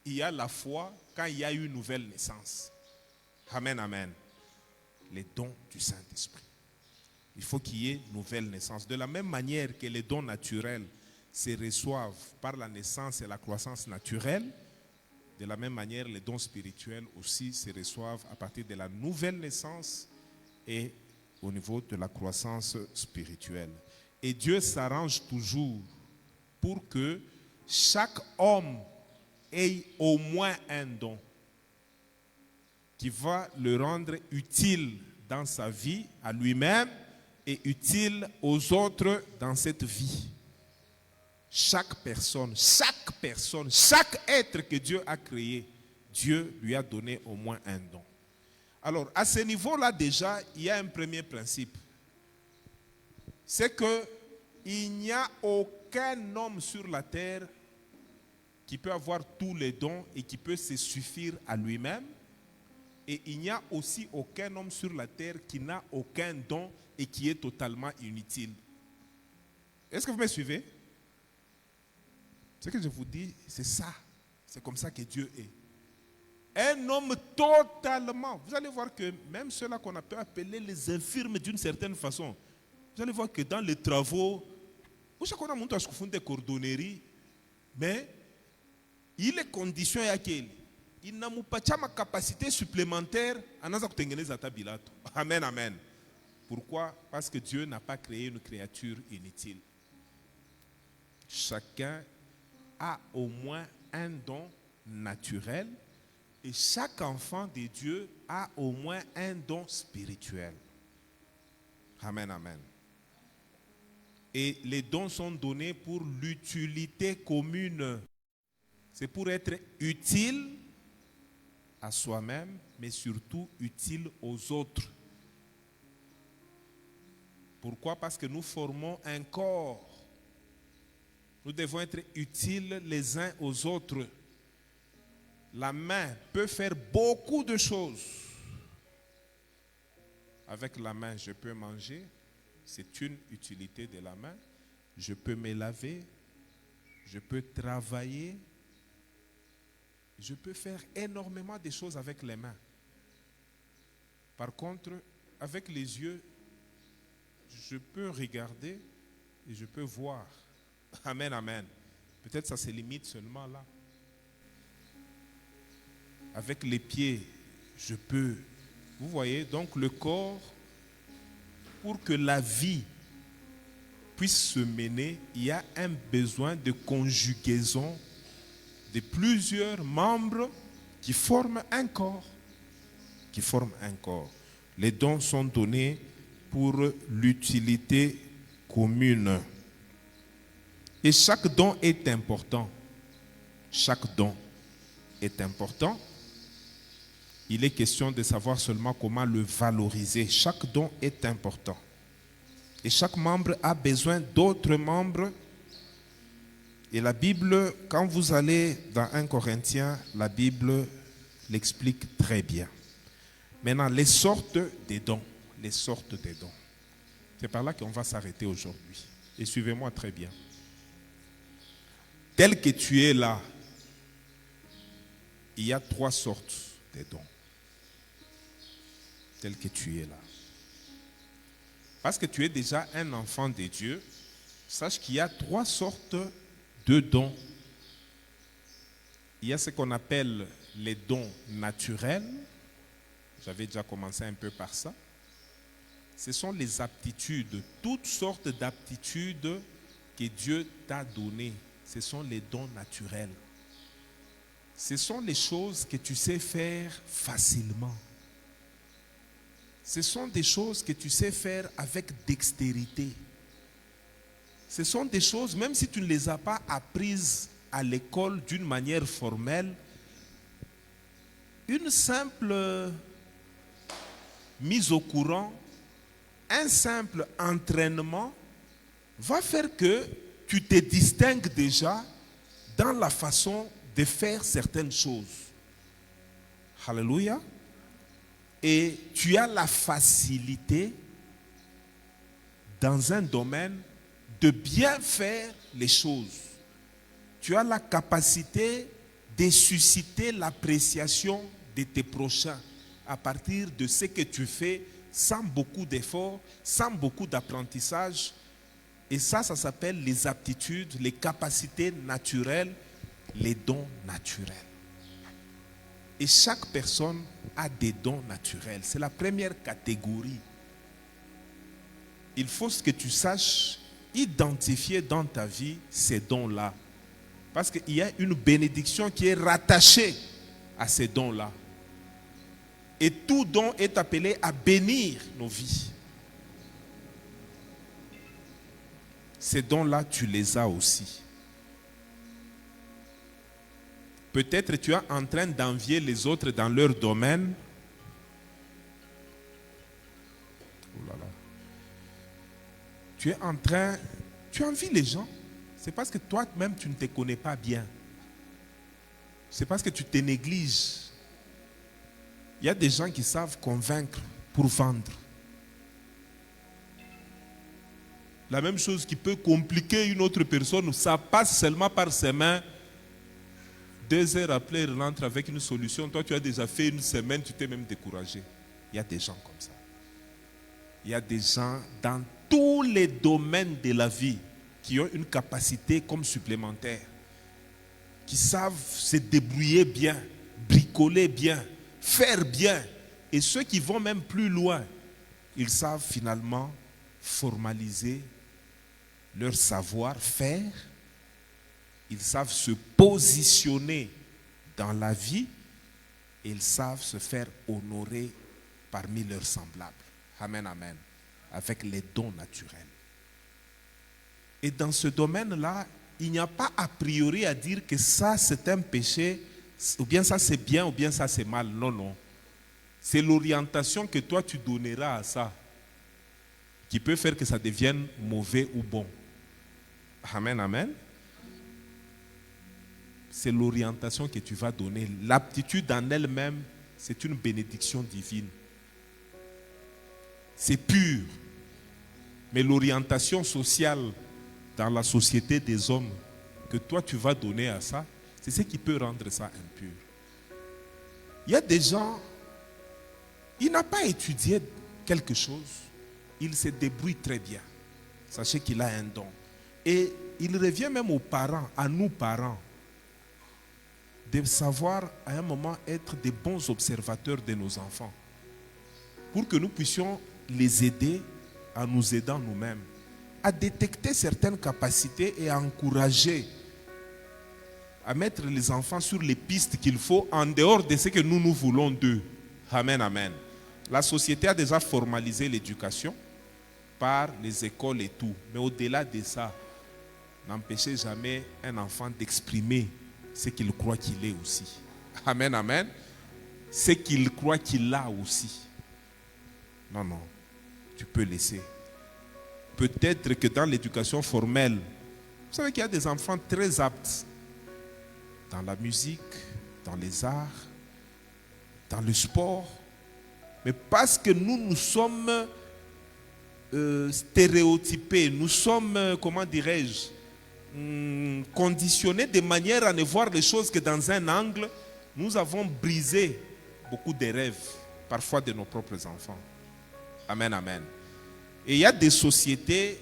[SPEAKER 3] il y a la foi, quand il y a une nouvelle naissance. Amen, amen. Les dons du Saint-Esprit. Il faut qu'il y ait une nouvelle naissance. De la même manière que les dons naturels se reçoivent par la naissance et la croissance naturelle, de la même manière, les dons spirituels aussi se reçoivent à partir de la nouvelle naissance et au niveau de la croissance spirituelle. Et Dieu s'arrange toujours pour que chaque homme ait au moins un don qui va le rendre utile dans sa vie, à lui-même, et utile aux autres dans cette vie. Chaque personne, chaque être que Dieu a créé, Dieu lui a donné au moins un don. Alors, à ce niveau-là déjà, il y a un premier principe. C'est qu'il n'y a aucun homme sur la terre qui peut avoir tous les dons et qui peut se suffire à lui-même. Et il n'y a aussi aucun homme sur la terre qui n'a aucun don et qui est totalement inutile. Est-ce que vous me suivez? Ce que je vous dis, c'est ça. C'est comme ça que Dieu est. Un homme totalement. Vous allez voir que même ceux-là qu'on a pu appeler les infirmes d'une certaine façon, vous allez voir que dans les travaux, on a monté à ce des cordonneries, mais il est conditionné à quel? Il n'a pas de capacité supplémentaire à nous tenir à bilato. Amen, amen. Pourquoi? Parce que Dieu n'a pas créé une créature inutile. Chacun a au moins un don naturel et chaque enfant de Dieu a au moins un don spirituel. Amen, amen. Et les dons sont donnés pour l'utilité commune. C'est pour être utile à soi-même, mais surtout utile aux autres. Pourquoi? Parce que nous formons un corps. Nous devons être utiles les uns aux autres. La main peut faire beaucoup de choses. Avec la main, je peux manger. C'est une utilité de la main. Je peux me laver. Je peux travailler. Je peux faire énormément de choses avec les mains. Par contre, avec les yeux, je peux regarder et je peux voir. Amen, amen. Peut-être ça se limite seulement là. Avec les pieds, je peux. Vous voyez, donc le corps, pour que la vie puisse se mener, il y a un besoin de conjugaison de plusieurs membres qui forment un corps. Qui forment un corps. Les dons sont donnés pour l'utilité commune. Et chaque don est important. Chaque don est important. Il est question de savoir seulement comment le valoriser. Chaque don est important. Et chaque membre a besoin d'autres membres. Et la Bible, quand vous allez dans 1 Corinthiens, la Bible l'explique très bien. Maintenant, les sortes des dons. Les sortes des dons. C'est par là qu'on va s'arrêter aujourd'hui. Et suivez-moi très bien. Tel que tu es là, il y a 3 sortes de dons. Tel que tu es là. Parce que tu es déjà un enfant de Dieu, sache qu'il y a 3 sortes de dons. Il y a ce qu'on appelle les dons naturels. J'avais déjà commencé un peu par ça. Ce sont les aptitudes, toutes sortes d'aptitudes que Dieu t'a données. Ce sont les dons naturels. Ce sont les choses que tu sais faire facilement. Ce sont des choses que tu sais faire avec dextérité. Ce sont des choses, même si tu ne les as pas apprises à l'école d'une manière formelle, une simple mise au courant, un simple entraînement va faire que tu te distingues déjà dans la façon de faire certaines choses. Alléluia. Et tu as la facilité dans un domaine de bien faire les choses. Tu as la capacité de susciter l'appréciation de tes prochains à partir de ce que tu fais sans beaucoup d'efforts, sans beaucoup d'apprentissage. Et ça s'appelle les aptitudes, les capacités naturelles, les dons naturels. Et chaque personne a des dons naturels. C'est la première catégorie. Il faut que tu saches identifier dans ta vie ces dons-là. Parce qu'il y a une bénédiction qui est rattachée à ces dons-là. Et tout don est appelé à bénir nos vies. Ces dons-là, tu les as aussi. Peut-être tu es en train d'envier les autres dans leur domaine. Oh là là. Tu envies les gens. C'est parce que toi-même tu ne te connais pas bien. C'est parce que tu te négliges. Il y a des gens qui savent convaincre pour vendre. La même chose qui peut compliquer une autre personne, ça passe seulement par ses mains. 2 heures après, il rentre avec une solution. Toi, tu as déjà fait une semaine, tu t'es même découragé. Il y a des gens comme ça. Il y a des gens dans tous les domaines de la vie qui ont une capacité comme supplémentaire, qui savent se débrouiller bien, bricoler bien, faire bien. Et ceux qui vont même plus loin, ils savent finalement formaliser leur savoir-faire. Ils savent se positionner dans la vie et ils savent se faire honorer parmi leurs semblables. Amen, amen. avec les dons naturels. Et dans ce domaine-là, il n'y a pas a priori à dire que ça c'est un péché, ou bien ça c'est bien, ou bien ça c'est mal. Non, non. C'est l'orientation que toi tu donneras à ça qui peut faire que ça devienne mauvais ou bon. Amen, amen. C'est l'orientation que tu vas donner. L'aptitude en elle-même, c'est une bénédiction divine. C'est pur. Mais l'orientation sociale dans la société des hommes que toi tu vas donner à ça, c'est ce qui peut rendre ça impur. Il y a des gens, il n'a pas étudié quelque chose, il se débrouille très bien. Sachez qu'il a un don. Et il revient même aux parents, à nous parents, de savoir à un moment être des bons observateurs de nos enfants pour que nous puissions les aider en nous aidant nous-mêmes à détecter certaines capacités et à encourager à mettre les enfants sur les pistes qu'il faut en dehors de ce que nous voulons d'eux. Amen, amen. La société a déjà formalisé l'éducation par les écoles et tout. Mais au-delà de ça, n'empêchez jamais un enfant d'exprimer ce qu'il croit qu'il est aussi. Amen, amen. Ce qu'il croit qu'il a aussi. Non, non. Tu peux laisser. Peut-être que dans l'éducation formelle, vous savez qu'il y a des enfants très aptes dans la musique, dans les arts, dans le sport. Mais parce que nous sommes stéréotypés, nous sommes, comment dirais-je, conditionnés de manière à ne voir les choses que dans un angle, nous avons brisé beaucoup de rêves, parfois de nos propres enfants. Amen, amen. Et il y a des sociétés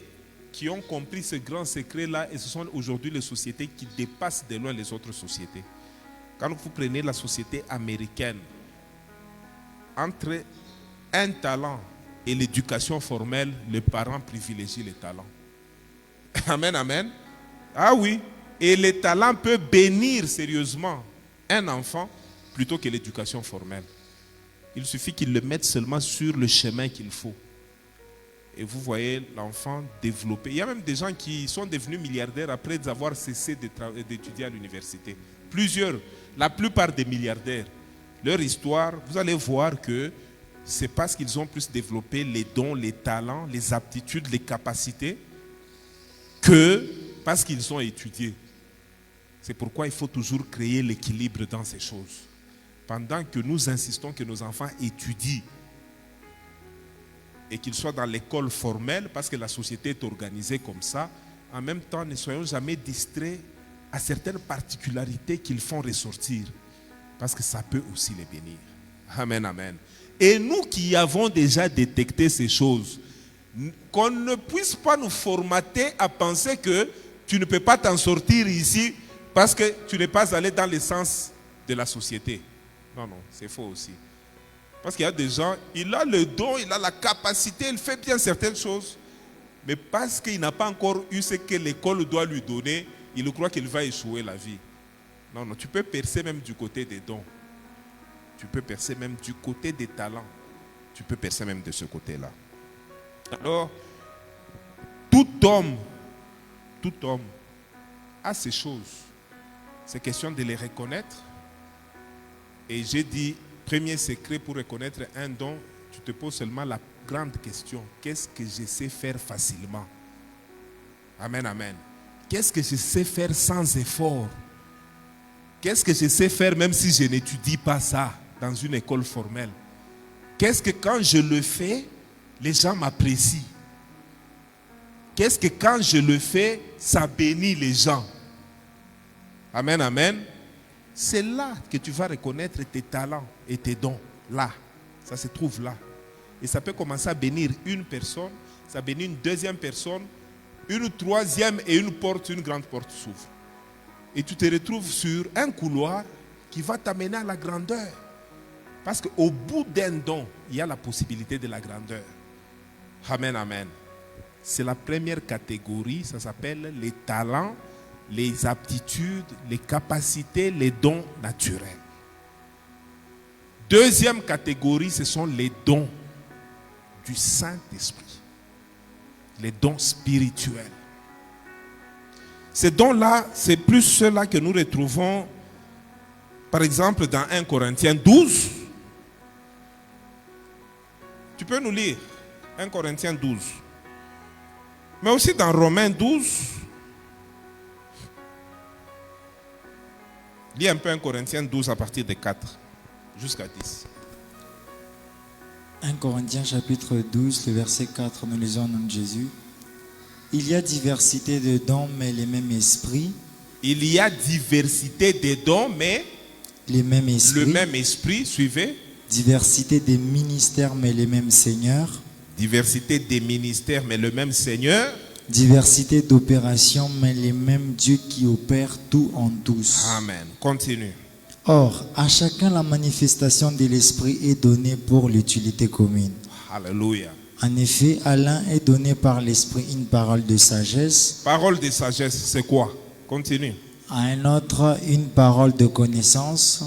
[SPEAKER 3] qui ont compris ce grand secret-là et ce sont aujourd'hui les sociétés qui dépassent de loin les autres sociétés. Quand vous prenez la société américaine, entre un talent et l'éducation formelle, les parents privilégient les talents. Amen, amen. Ah oui, et le talent peut bénir sérieusement un enfant plutôt que l'éducation formelle. Il suffit qu'il le mette seulement sur le chemin qu'il faut. Et vous voyez l'enfant développer. Il y a même des gens qui sont devenus milliardaires après avoir cessé d'étudier à l'université. Plusieurs, la plupart des milliardaires, leur histoire, vous allez voir que c'est parce qu'ils ont plus développé les dons, les talents, les aptitudes, les capacités, que parce qu'ils ont étudié. C'est pourquoi il faut toujours créer l'équilibre dans ces choses. Pendant que nous insistons que nos enfants étudient et qu'ils soient dans l'école formelle, parce que la société est organisée comme ça, en même temps, ne soyons jamais distraits à certaines particularités qu'ils font ressortir, parce que ça peut aussi les bénir. Amen, amen. Et nous qui avons déjà détecté ces choses, qu'on ne puisse pas nous formater à penser que tu ne peux pas t'en sortir ici parce que tu n'es pas allé dans le sens de la société. Non, non, c'est faux aussi. Parce qu'il y a des gens, il a le don, il a la capacité, il fait bien certaines choses, mais parce qu'il n'a pas encore eu ce que l'école doit lui donner, il croit qu'il va échouer la vie. Non, non, tu peux percer même du côté des dons. Tu peux percer même du côté des talents. Tu peux percer même de ce côté-là. Alors, tout homme a ces choses. C'est question de les reconnaître. Et j'ai dit, premier secret pour reconnaître un don, tu te poses seulement la grande question. Qu'est-ce que je sais faire facilement? Amen, amen. Qu'est-ce que je sais faire sans effort? Qu'est-ce que je sais faire même si je n'étudie pas ça dans une école formelle? Qu'est-ce que quand je le fais, les gens m'apprécient? Qu'est-ce que quand je le fais, ça bénit les gens? Amen, amen. C'est là que tu vas reconnaître tes talents et tes dons. Là, ça se trouve là. Et ça peut commencer à bénir une personne, ça bénit une deuxième personne, une troisième et une grande porte s'ouvre. Et tu te retrouves sur un couloir qui va t'amener à la grandeur. Parce qu'au bout d'un don, il y a la possibilité de la grandeur. Amen, amen. C'est la première catégorie, ça s'appelle les talents, les aptitudes, les capacités, les dons naturels. Deuxième catégorie, ce sont les dons du Saint-Esprit. Les dons spirituels. Ces dons-là, c'est plus ceux-là que nous retrouvons, par exemple, dans 1 Corinthiens 12. Tu peux nous lire 1 Corinthiens 12. Mais aussi dans Romains 12. Lis un peu 1 Corinthiens 12 à partir de 4 jusqu'à 10.
[SPEAKER 1] 1 Corinthiens chapitre 12, le verset 4, nous lisons au nom de Jésus. Il y a diversité de dons, mais les mêmes esprits.
[SPEAKER 3] Il y a diversité de dons, mais
[SPEAKER 1] les mêmes esprits.
[SPEAKER 3] Le même esprit, suivez.
[SPEAKER 1] Diversité des ministères, mais les mêmes seigneurs.
[SPEAKER 3] Diversité des ministères, mais le même Seigneur.
[SPEAKER 1] Diversité d'opérations, mais les mêmes dieux qui opèrent tout en tous.
[SPEAKER 3] Amen. Continue.
[SPEAKER 1] Or, à chacun la manifestation de l'Esprit est donnée pour l'utilité commune.
[SPEAKER 3] Alléluia.
[SPEAKER 1] En effet, à l'un est donné par l'Esprit une parole de sagesse.
[SPEAKER 3] Parole de sagesse, c'est quoi? Continue.
[SPEAKER 1] À un autre, une parole de connaissance.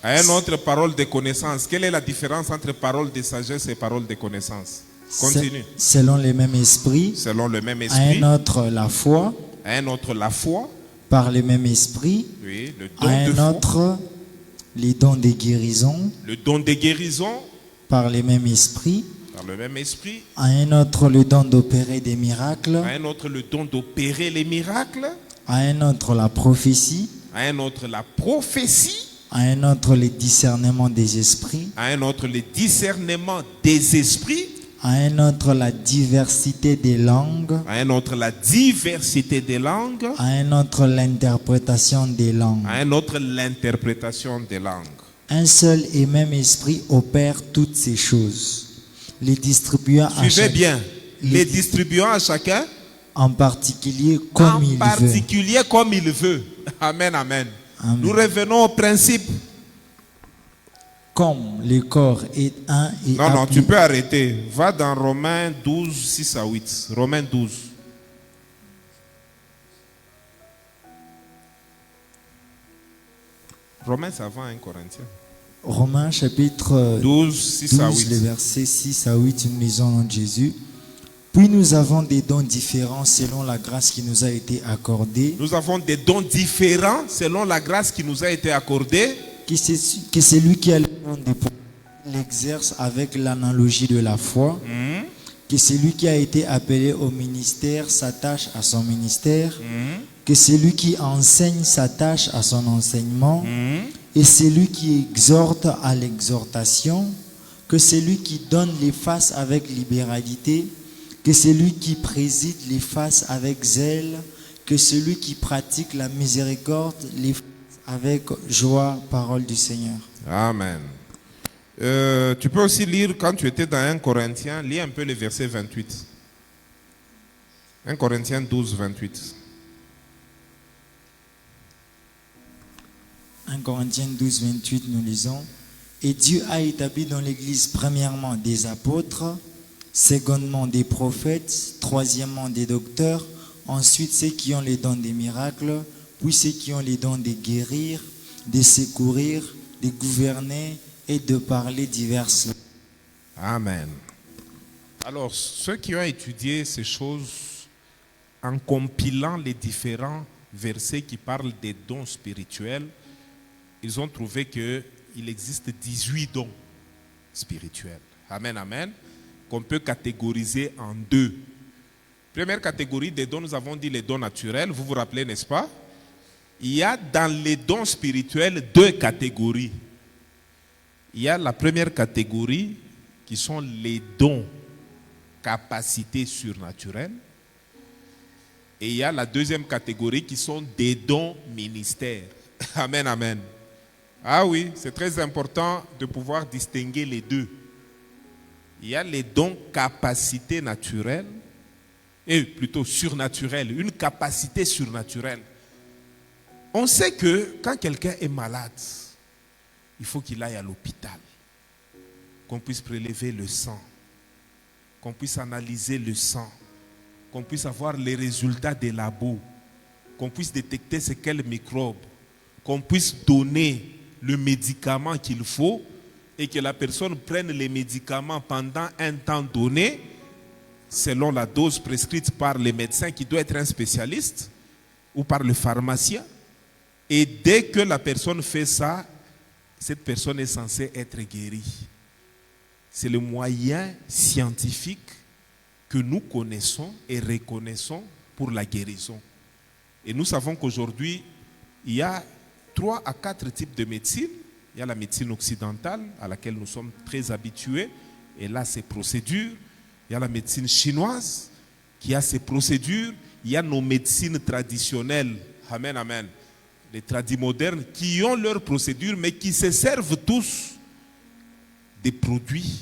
[SPEAKER 3] À un autre, parole de connaissance. Quelle est la différence entre parole de sagesse et parole de connaissance? Continue.
[SPEAKER 1] Selon les mêmes esprits.
[SPEAKER 3] Selon le même esprit.
[SPEAKER 1] À un autre, la foi.
[SPEAKER 3] À un autre, la foi.
[SPEAKER 1] Par les mêmes esprits.
[SPEAKER 3] Oui, le don
[SPEAKER 1] à
[SPEAKER 3] de
[SPEAKER 1] un
[SPEAKER 3] foi.
[SPEAKER 1] autre, les dons de guérison.
[SPEAKER 3] Le don de guérison.
[SPEAKER 1] Par les mêmes esprits.
[SPEAKER 3] Par le même esprit.
[SPEAKER 1] À un autre, le don d'opérer des miracles.
[SPEAKER 3] À un autre, le don d'opérer les miracles.
[SPEAKER 1] À un autre, la prophétie.
[SPEAKER 3] À un autre, la prophétie.
[SPEAKER 1] À un autre, le discernement des esprits.
[SPEAKER 3] À un autre, le discernement des esprits.
[SPEAKER 1] À un autre, la diversité des langues.
[SPEAKER 3] À un autre, la diversité des langues.
[SPEAKER 1] À un autre, l'interprétation des langues.
[SPEAKER 3] À un autre, l'interprétation des langues.
[SPEAKER 1] Un seul et même esprit opère toutes ces choses, les distribuant à
[SPEAKER 3] Suivez
[SPEAKER 1] chacun.
[SPEAKER 3] bien. Les distribuant à chacun.
[SPEAKER 1] En particulier comme il veut.
[SPEAKER 3] En particulier comme il veut. Amen, amen.
[SPEAKER 1] Amen.
[SPEAKER 3] Nous revenons au principe.
[SPEAKER 1] Comme le corps est un et
[SPEAKER 3] Non, tu peux arrêter. Va dans Romains 12, 6 à 8. Romains 12. Romains, ça va, hein, Corinthiens.
[SPEAKER 1] Romains chapitre
[SPEAKER 3] 12, 6 à 8.
[SPEAKER 1] les versets 6 à 8, nous lisons en Jésus. Puis nous avons des dons différents selon la grâce qui nous a été accordée.
[SPEAKER 3] Nous avons des dons différents selon la grâce qui nous a été accordée.
[SPEAKER 1] Que celui qui a le don de l'exerce avec l'analogie de la foi. Que celui qui a été appelé au ministère s'attache à son ministère. Que celui qui enseigne s'attache à son enseignement. Et celui qui exhorte à l'exhortation. Que celui qui donne les faces avec libéralité. Que celui qui préside les fasse avec zèle, que celui qui pratique la miséricorde les fasse avec joie, parole du Seigneur.
[SPEAKER 3] Amen. Tu peux aussi lire, quand tu étais dans 1 Corinthiens, lis un peu le verset 28. 1 Corinthiens 12, 28.
[SPEAKER 1] 1 Corinthiens 12, 28, nous lisons. Et Dieu a établi dans l'Église premièrement des apôtres, secondement des prophètes, troisièmement des docteurs, ensuite ceux qui ont les dons des miracles, puis ceux qui ont les dons de guérir, de secourir, de gouverner et de parler diverses langues.
[SPEAKER 3] Amen. Alors, ceux qui ont étudié ces choses, en compilant les différents versets qui parlent des dons spirituels, ils ont trouvé qu'il existe 18 dons spirituels. Amen, amen. Qu'on peut catégoriser en deux. Première catégorie des dons, nous avons dit les dons naturels, vous vous rappelez, n'est-ce pas? Il y a dans les dons spirituels deux catégories. Il y a la première catégorie qui sont les dons, capacités surnaturelles. Et il y a la deuxième catégorie qui sont des dons ministères. Amen, amen. Ah oui, c'est très important de pouvoir distinguer les deux. Il y a les dons capacités naturelles, et plutôt surnaturelles, une capacité surnaturelle. On sait que quand quelqu'un est malade, il faut qu'il aille à l'hôpital, qu'on puisse prélever le sang, qu'on puisse analyser le sang, qu'on puisse avoir les résultats des labos, qu'on puisse détecter c'est quel microbe, qu'on puisse donner le médicament qu'il faut et que la personne prenne les médicaments pendant un temps donné selon la dose prescrite par les médecins qui doit être un spécialiste ou par le pharmacien. Et dès que la personne fait ça, cette personne est censée être guérie. C'est le moyen scientifique que nous connaissons et reconnaissons pour la guérison. Et nous savons qu'aujourd'hui, il y a 3 à 4 types de médecine. Il y a la médecine occidentale à laquelle nous sommes très habitués. Et là, ses procédures. Il y a la médecine chinoise qui a ses procédures. Il y a nos médecines traditionnelles. Amen, amen. Les tradis modernes qui ont leurs procédures, mais qui se servent tous des produits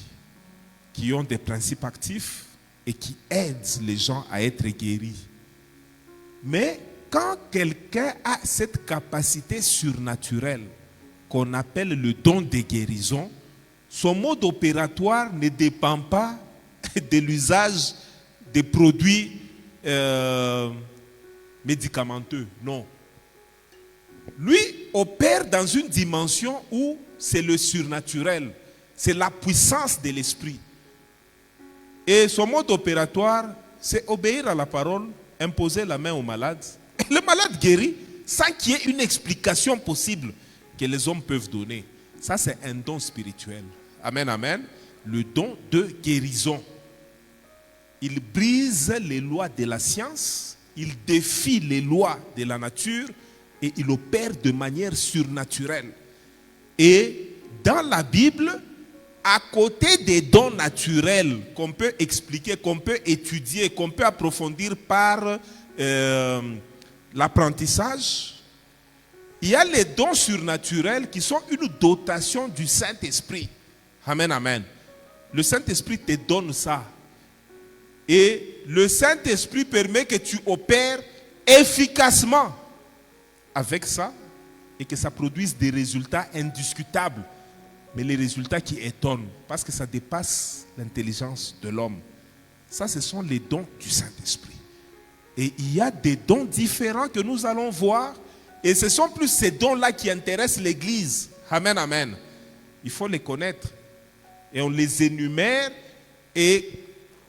[SPEAKER 3] qui ont des principes actifs et qui aident les gens à être guéris. Mais quand quelqu'un a cette capacité surnaturelle qu'on appelle le don de guérison, son mode opératoire ne dépend pas de l'usage des produits médicamenteux. Non. Lui opère dans une dimension où c'est le surnaturel, c'est la puissance de l'esprit. Et son mode opératoire, c'est obéir à la parole, imposer la main au malade. Et le malade guérit sans qu'il y ait une explication possible que les hommes peuvent donner. Ça, c'est un don spirituel. Amen, amen. Le don de guérison. Il brise les lois de la science, il défie les lois de la nature et il opère de manière surnaturelle. Et dans la Bible, à côté des dons naturels qu'on peut expliquer, qu'on peut étudier, qu'on peut approfondir par l'apprentissage, il y a les dons surnaturels qui sont une dotation du Saint-Esprit. Amen, amen. Le Saint-Esprit te donne ça. Et le Saint-Esprit permet que tu opères efficacement avec ça et que ça produise des résultats indiscutables. Mais les résultats qui étonnent parce que ça dépasse l'intelligence de l'homme. Ça, ce sont les dons du Saint-Esprit. Et il y a des dons différents que nous allons voir. Et ce sont plus ces dons-là qui intéressent l'Église. Amen, amen. Il faut les connaître. Et on les énumère. Et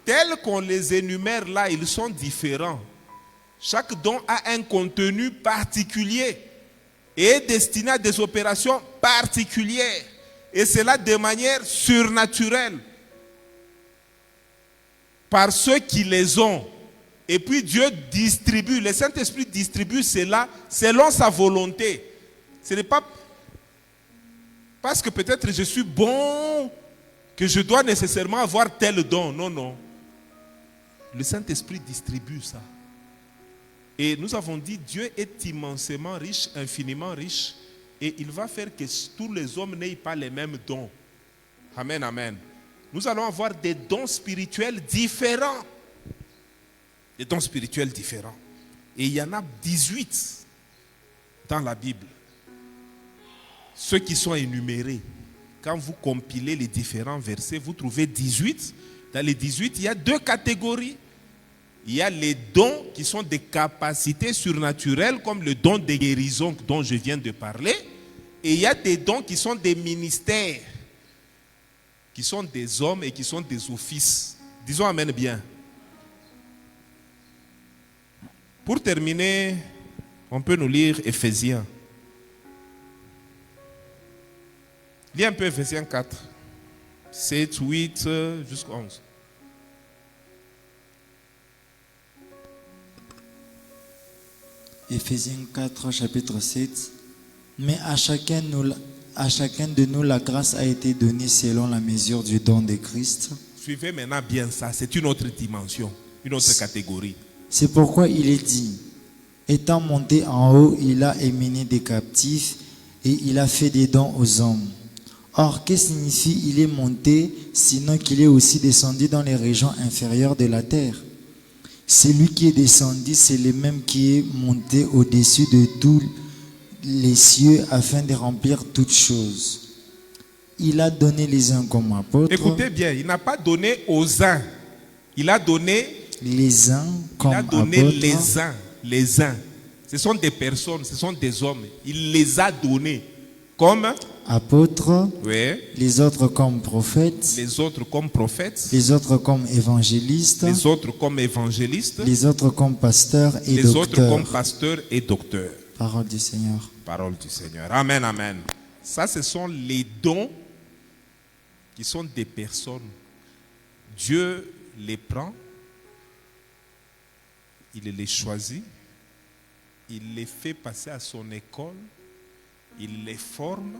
[SPEAKER 3] tels qu'on les énumère là, ils sont différents. Chaque don a un contenu particulier et est destiné à des opérations particulières. Et cela de manière surnaturelle par ceux qui les ont. Et puis Dieu distribue, le Saint-Esprit distribue cela selon sa volonté. Ce n'est pas parce que peut-être je suis bon que je dois nécessairement avoir tel don. Non, non. Le Saint-Esprit distribue ça. Et nous avons dit, Dieu est immensément riche, infiniment riche. Et il va faire que tous les hommes n'aient pas les mêmes dons. Amen, amen. Nous allons avoir des dons spirituels différents. Des dons spirituels différents. Et il y en a 18 dans la Bible. Ceux qui sont énumérés. Quand vous compilez les différents versets, vous trouvez 18. Dans les 18, il y a 2 catégories. Il y a les dons qui sont des capacités surnaturelles, comme le don de guérison dont je viens de parler. Et il y a des dons qui sont des ministères, qui sont des hommes et qui sont des offices. Disons amen bien. Pour terminer, on peut nous lire Éphésiens. Lis un peu Éphésiens 4, 7, 8, jusqu'à 11.
[SPEAKER 1] Éphésiens 4, chapitre 7. Mais à chacun de nous, la grâce a été donnée selon la mesure du don de Christ.
[SPEAKER 3] Suivez maintenant bien ça, c'est une autre dimension, une autre catégorie.
[SPEAKER 1] C'est pourquoi il est dit, étant monté en haut, il a émené des captifs et il a fait des dons aux hommes. Or, que signifie il est monté, sinon qu'il est aussi descendu dans les régions inférieures de la terre? Celui qui est descendu, c'est le même qui est monté au-dessus de tous les cieux afin de remplir toutes choses. Il a donné les uns comme apôtres.
[SPEAKER 3] Écoutez bien, il n'a pas donné aux uns. Il a donné
[SPEAKER 1] les uns comme apôtres. Il a donné
[SPEAKER 3] apôtres. Les uns. Ce sont des personnes, ce sont des hommes. Il les a donnés. comme
[SPEAKER 1] apôtres,
[SPEAKER 3] oui,
[SPEAKER 1] les autres comme prophètes,
[SPEAKER 3] les autres comme prophètes,
[SPEAKER 1] les autres comme évangélistes,
[SPEAKER 3] les autres comme évangélistes,
[SPEAKER 1] les autres comme pasteurs et
[SPEAKER 3] les autres comme
[SPEAKER 1] docteurs.
[SPEAKER 3] pasteurs et docteurs.
[SPEAKER 1] Parole du Seigneur.
[SPEAKER 3] Parole du Seigneur. Amen, amen. Ça, ce sont les dons qui sont des personnes. Dieu les prend, il les choisit, il les fait passer à son école, il les forme,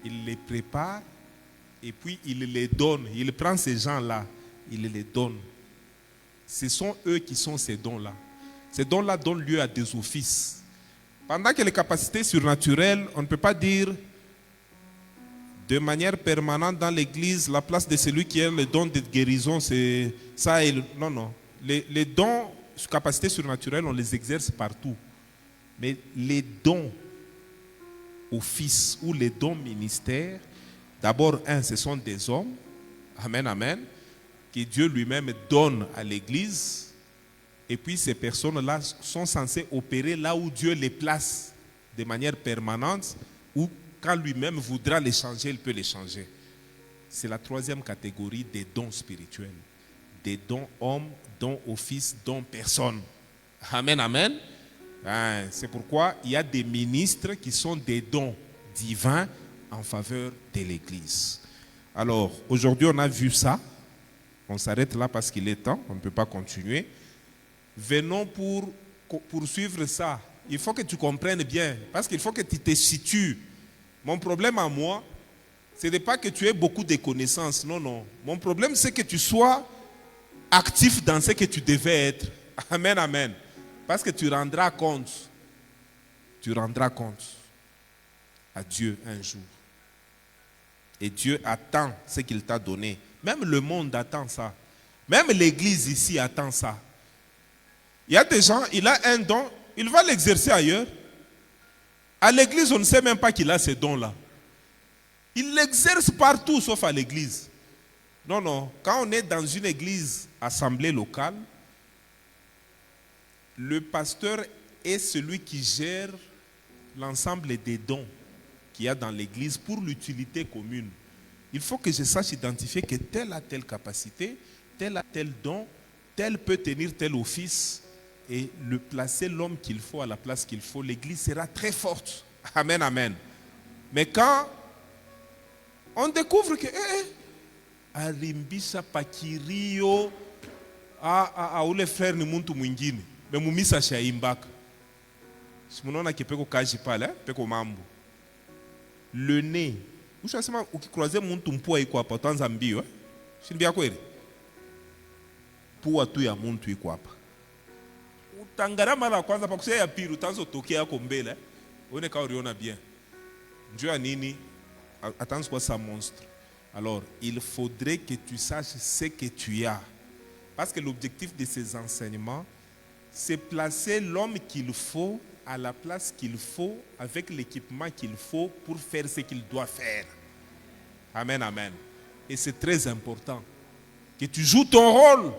[SPEAKER 3] il les prépare et puis il les donne. Il prend ces gens-là, il les donne. Ce sont eux qui sont ces dons-là. Ces dons-là donnent lieu à des offices. Pendant que les capacités surnaturelles, on ne peut pas dire de manière permanente dans l'église, la place de celui qui a le don de guérison, c'est ça. Non, non. Les dons, capacités surnaturelles, on les exerce partout. Mais les dons office ou les dons ministères, d'abord, ce sont des hommes, amen, amen, que Dieu lui-même donne à l'église. Et puis ces personnes-là sont censées opérer là où Dieu les place de manière permanente, ou quand lui-même voudra les changer, il peut les changer. C'est la troisième catégorie des dons spirituels. Des dons hommes, dons office, dons personnes. Amen, amen. C'est pourquoi il y a des ministres qui sont des dons divins en faveur de l'Église. Alors, aujourd'hui, on a vu ça. On s'arrête là parce qu'il est temps. On ne peut pas continuer. Venons pour poursuivre ça. Il faut que tu comprennes bien, parce qu'il faut que tu te situes. Mon problème à moi, ce n'est pas que tu aies beaucoup de connaissances. Non, non. Mon problème, c'est que tu sois actif dans ce que tu devais être. Amen, amen. Parce que tu rendras compte à Dieu un jour. Et Dieu attend ce qu'il t'a donné. Même le monde attend ça. Même l'église ici attend ça. Il y a des gens, il a un don, il va l'exercer ailleurs. À l'église, on ne sait même pas qu'il a ce don-là. Il l'exerce partout sauf à l'église. Non, non. Quand on est dans une église, assemblée locale, le pasteur est celui qui gère l'ensemble des dons qu'il y a dans l'église pour l'utilité commune. Il faut que je sache identifier que tel a telle capacité, tel a tel don, tel peut tenir tel office et le placer l'homme qu'il faut à la place qu'il faut. L'église sera très forte. Amen, amen. Mais quand on découvre que Arimbisha Pakirio ou les frères ni muntu mwingine memumisa shaimbaka. Simunaona kipeko kaji pale, peko mambo. Le nez. Ushasema ukikroise muntu mpua iko hapa utaanza mbio, Shinbia kweli? Pua tu ya muntu iko hapa. Utangara mara kwanza pa kusema ya pili utaanza tokea yako mbele. Uone kama uliona bien. Njoo nini? Attends quoi ça monstre. Alors, il faudrait que tu saches ce que tu as. Parce que l'objectif de ces enseignements, c'est placer l'homme qu'il faut à la place qu'il faut, avec l'équipement qu'il faut pour faire ce qu'il doit faire. Amen, amen. Et c'est très important que tu joues ton rôle,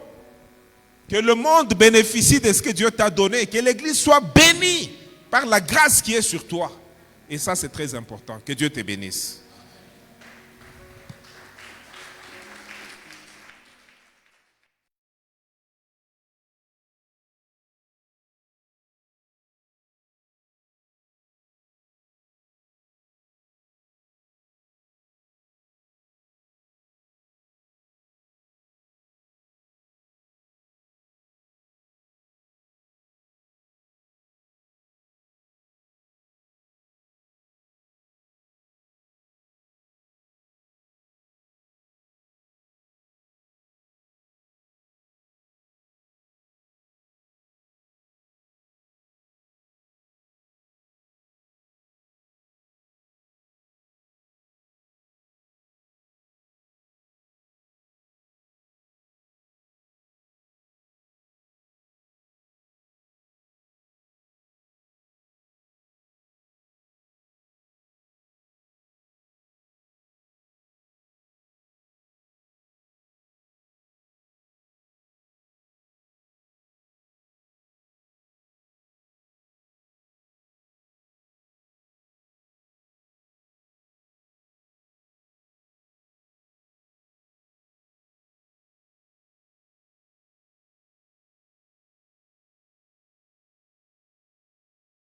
[SPEAKER 3] que le monde bénéficie de ce que Dieu t'a donné, que l'église soit bénie par la grâce qui est sur toi. Et ça, c'est très important. Que Dieu te bénisse.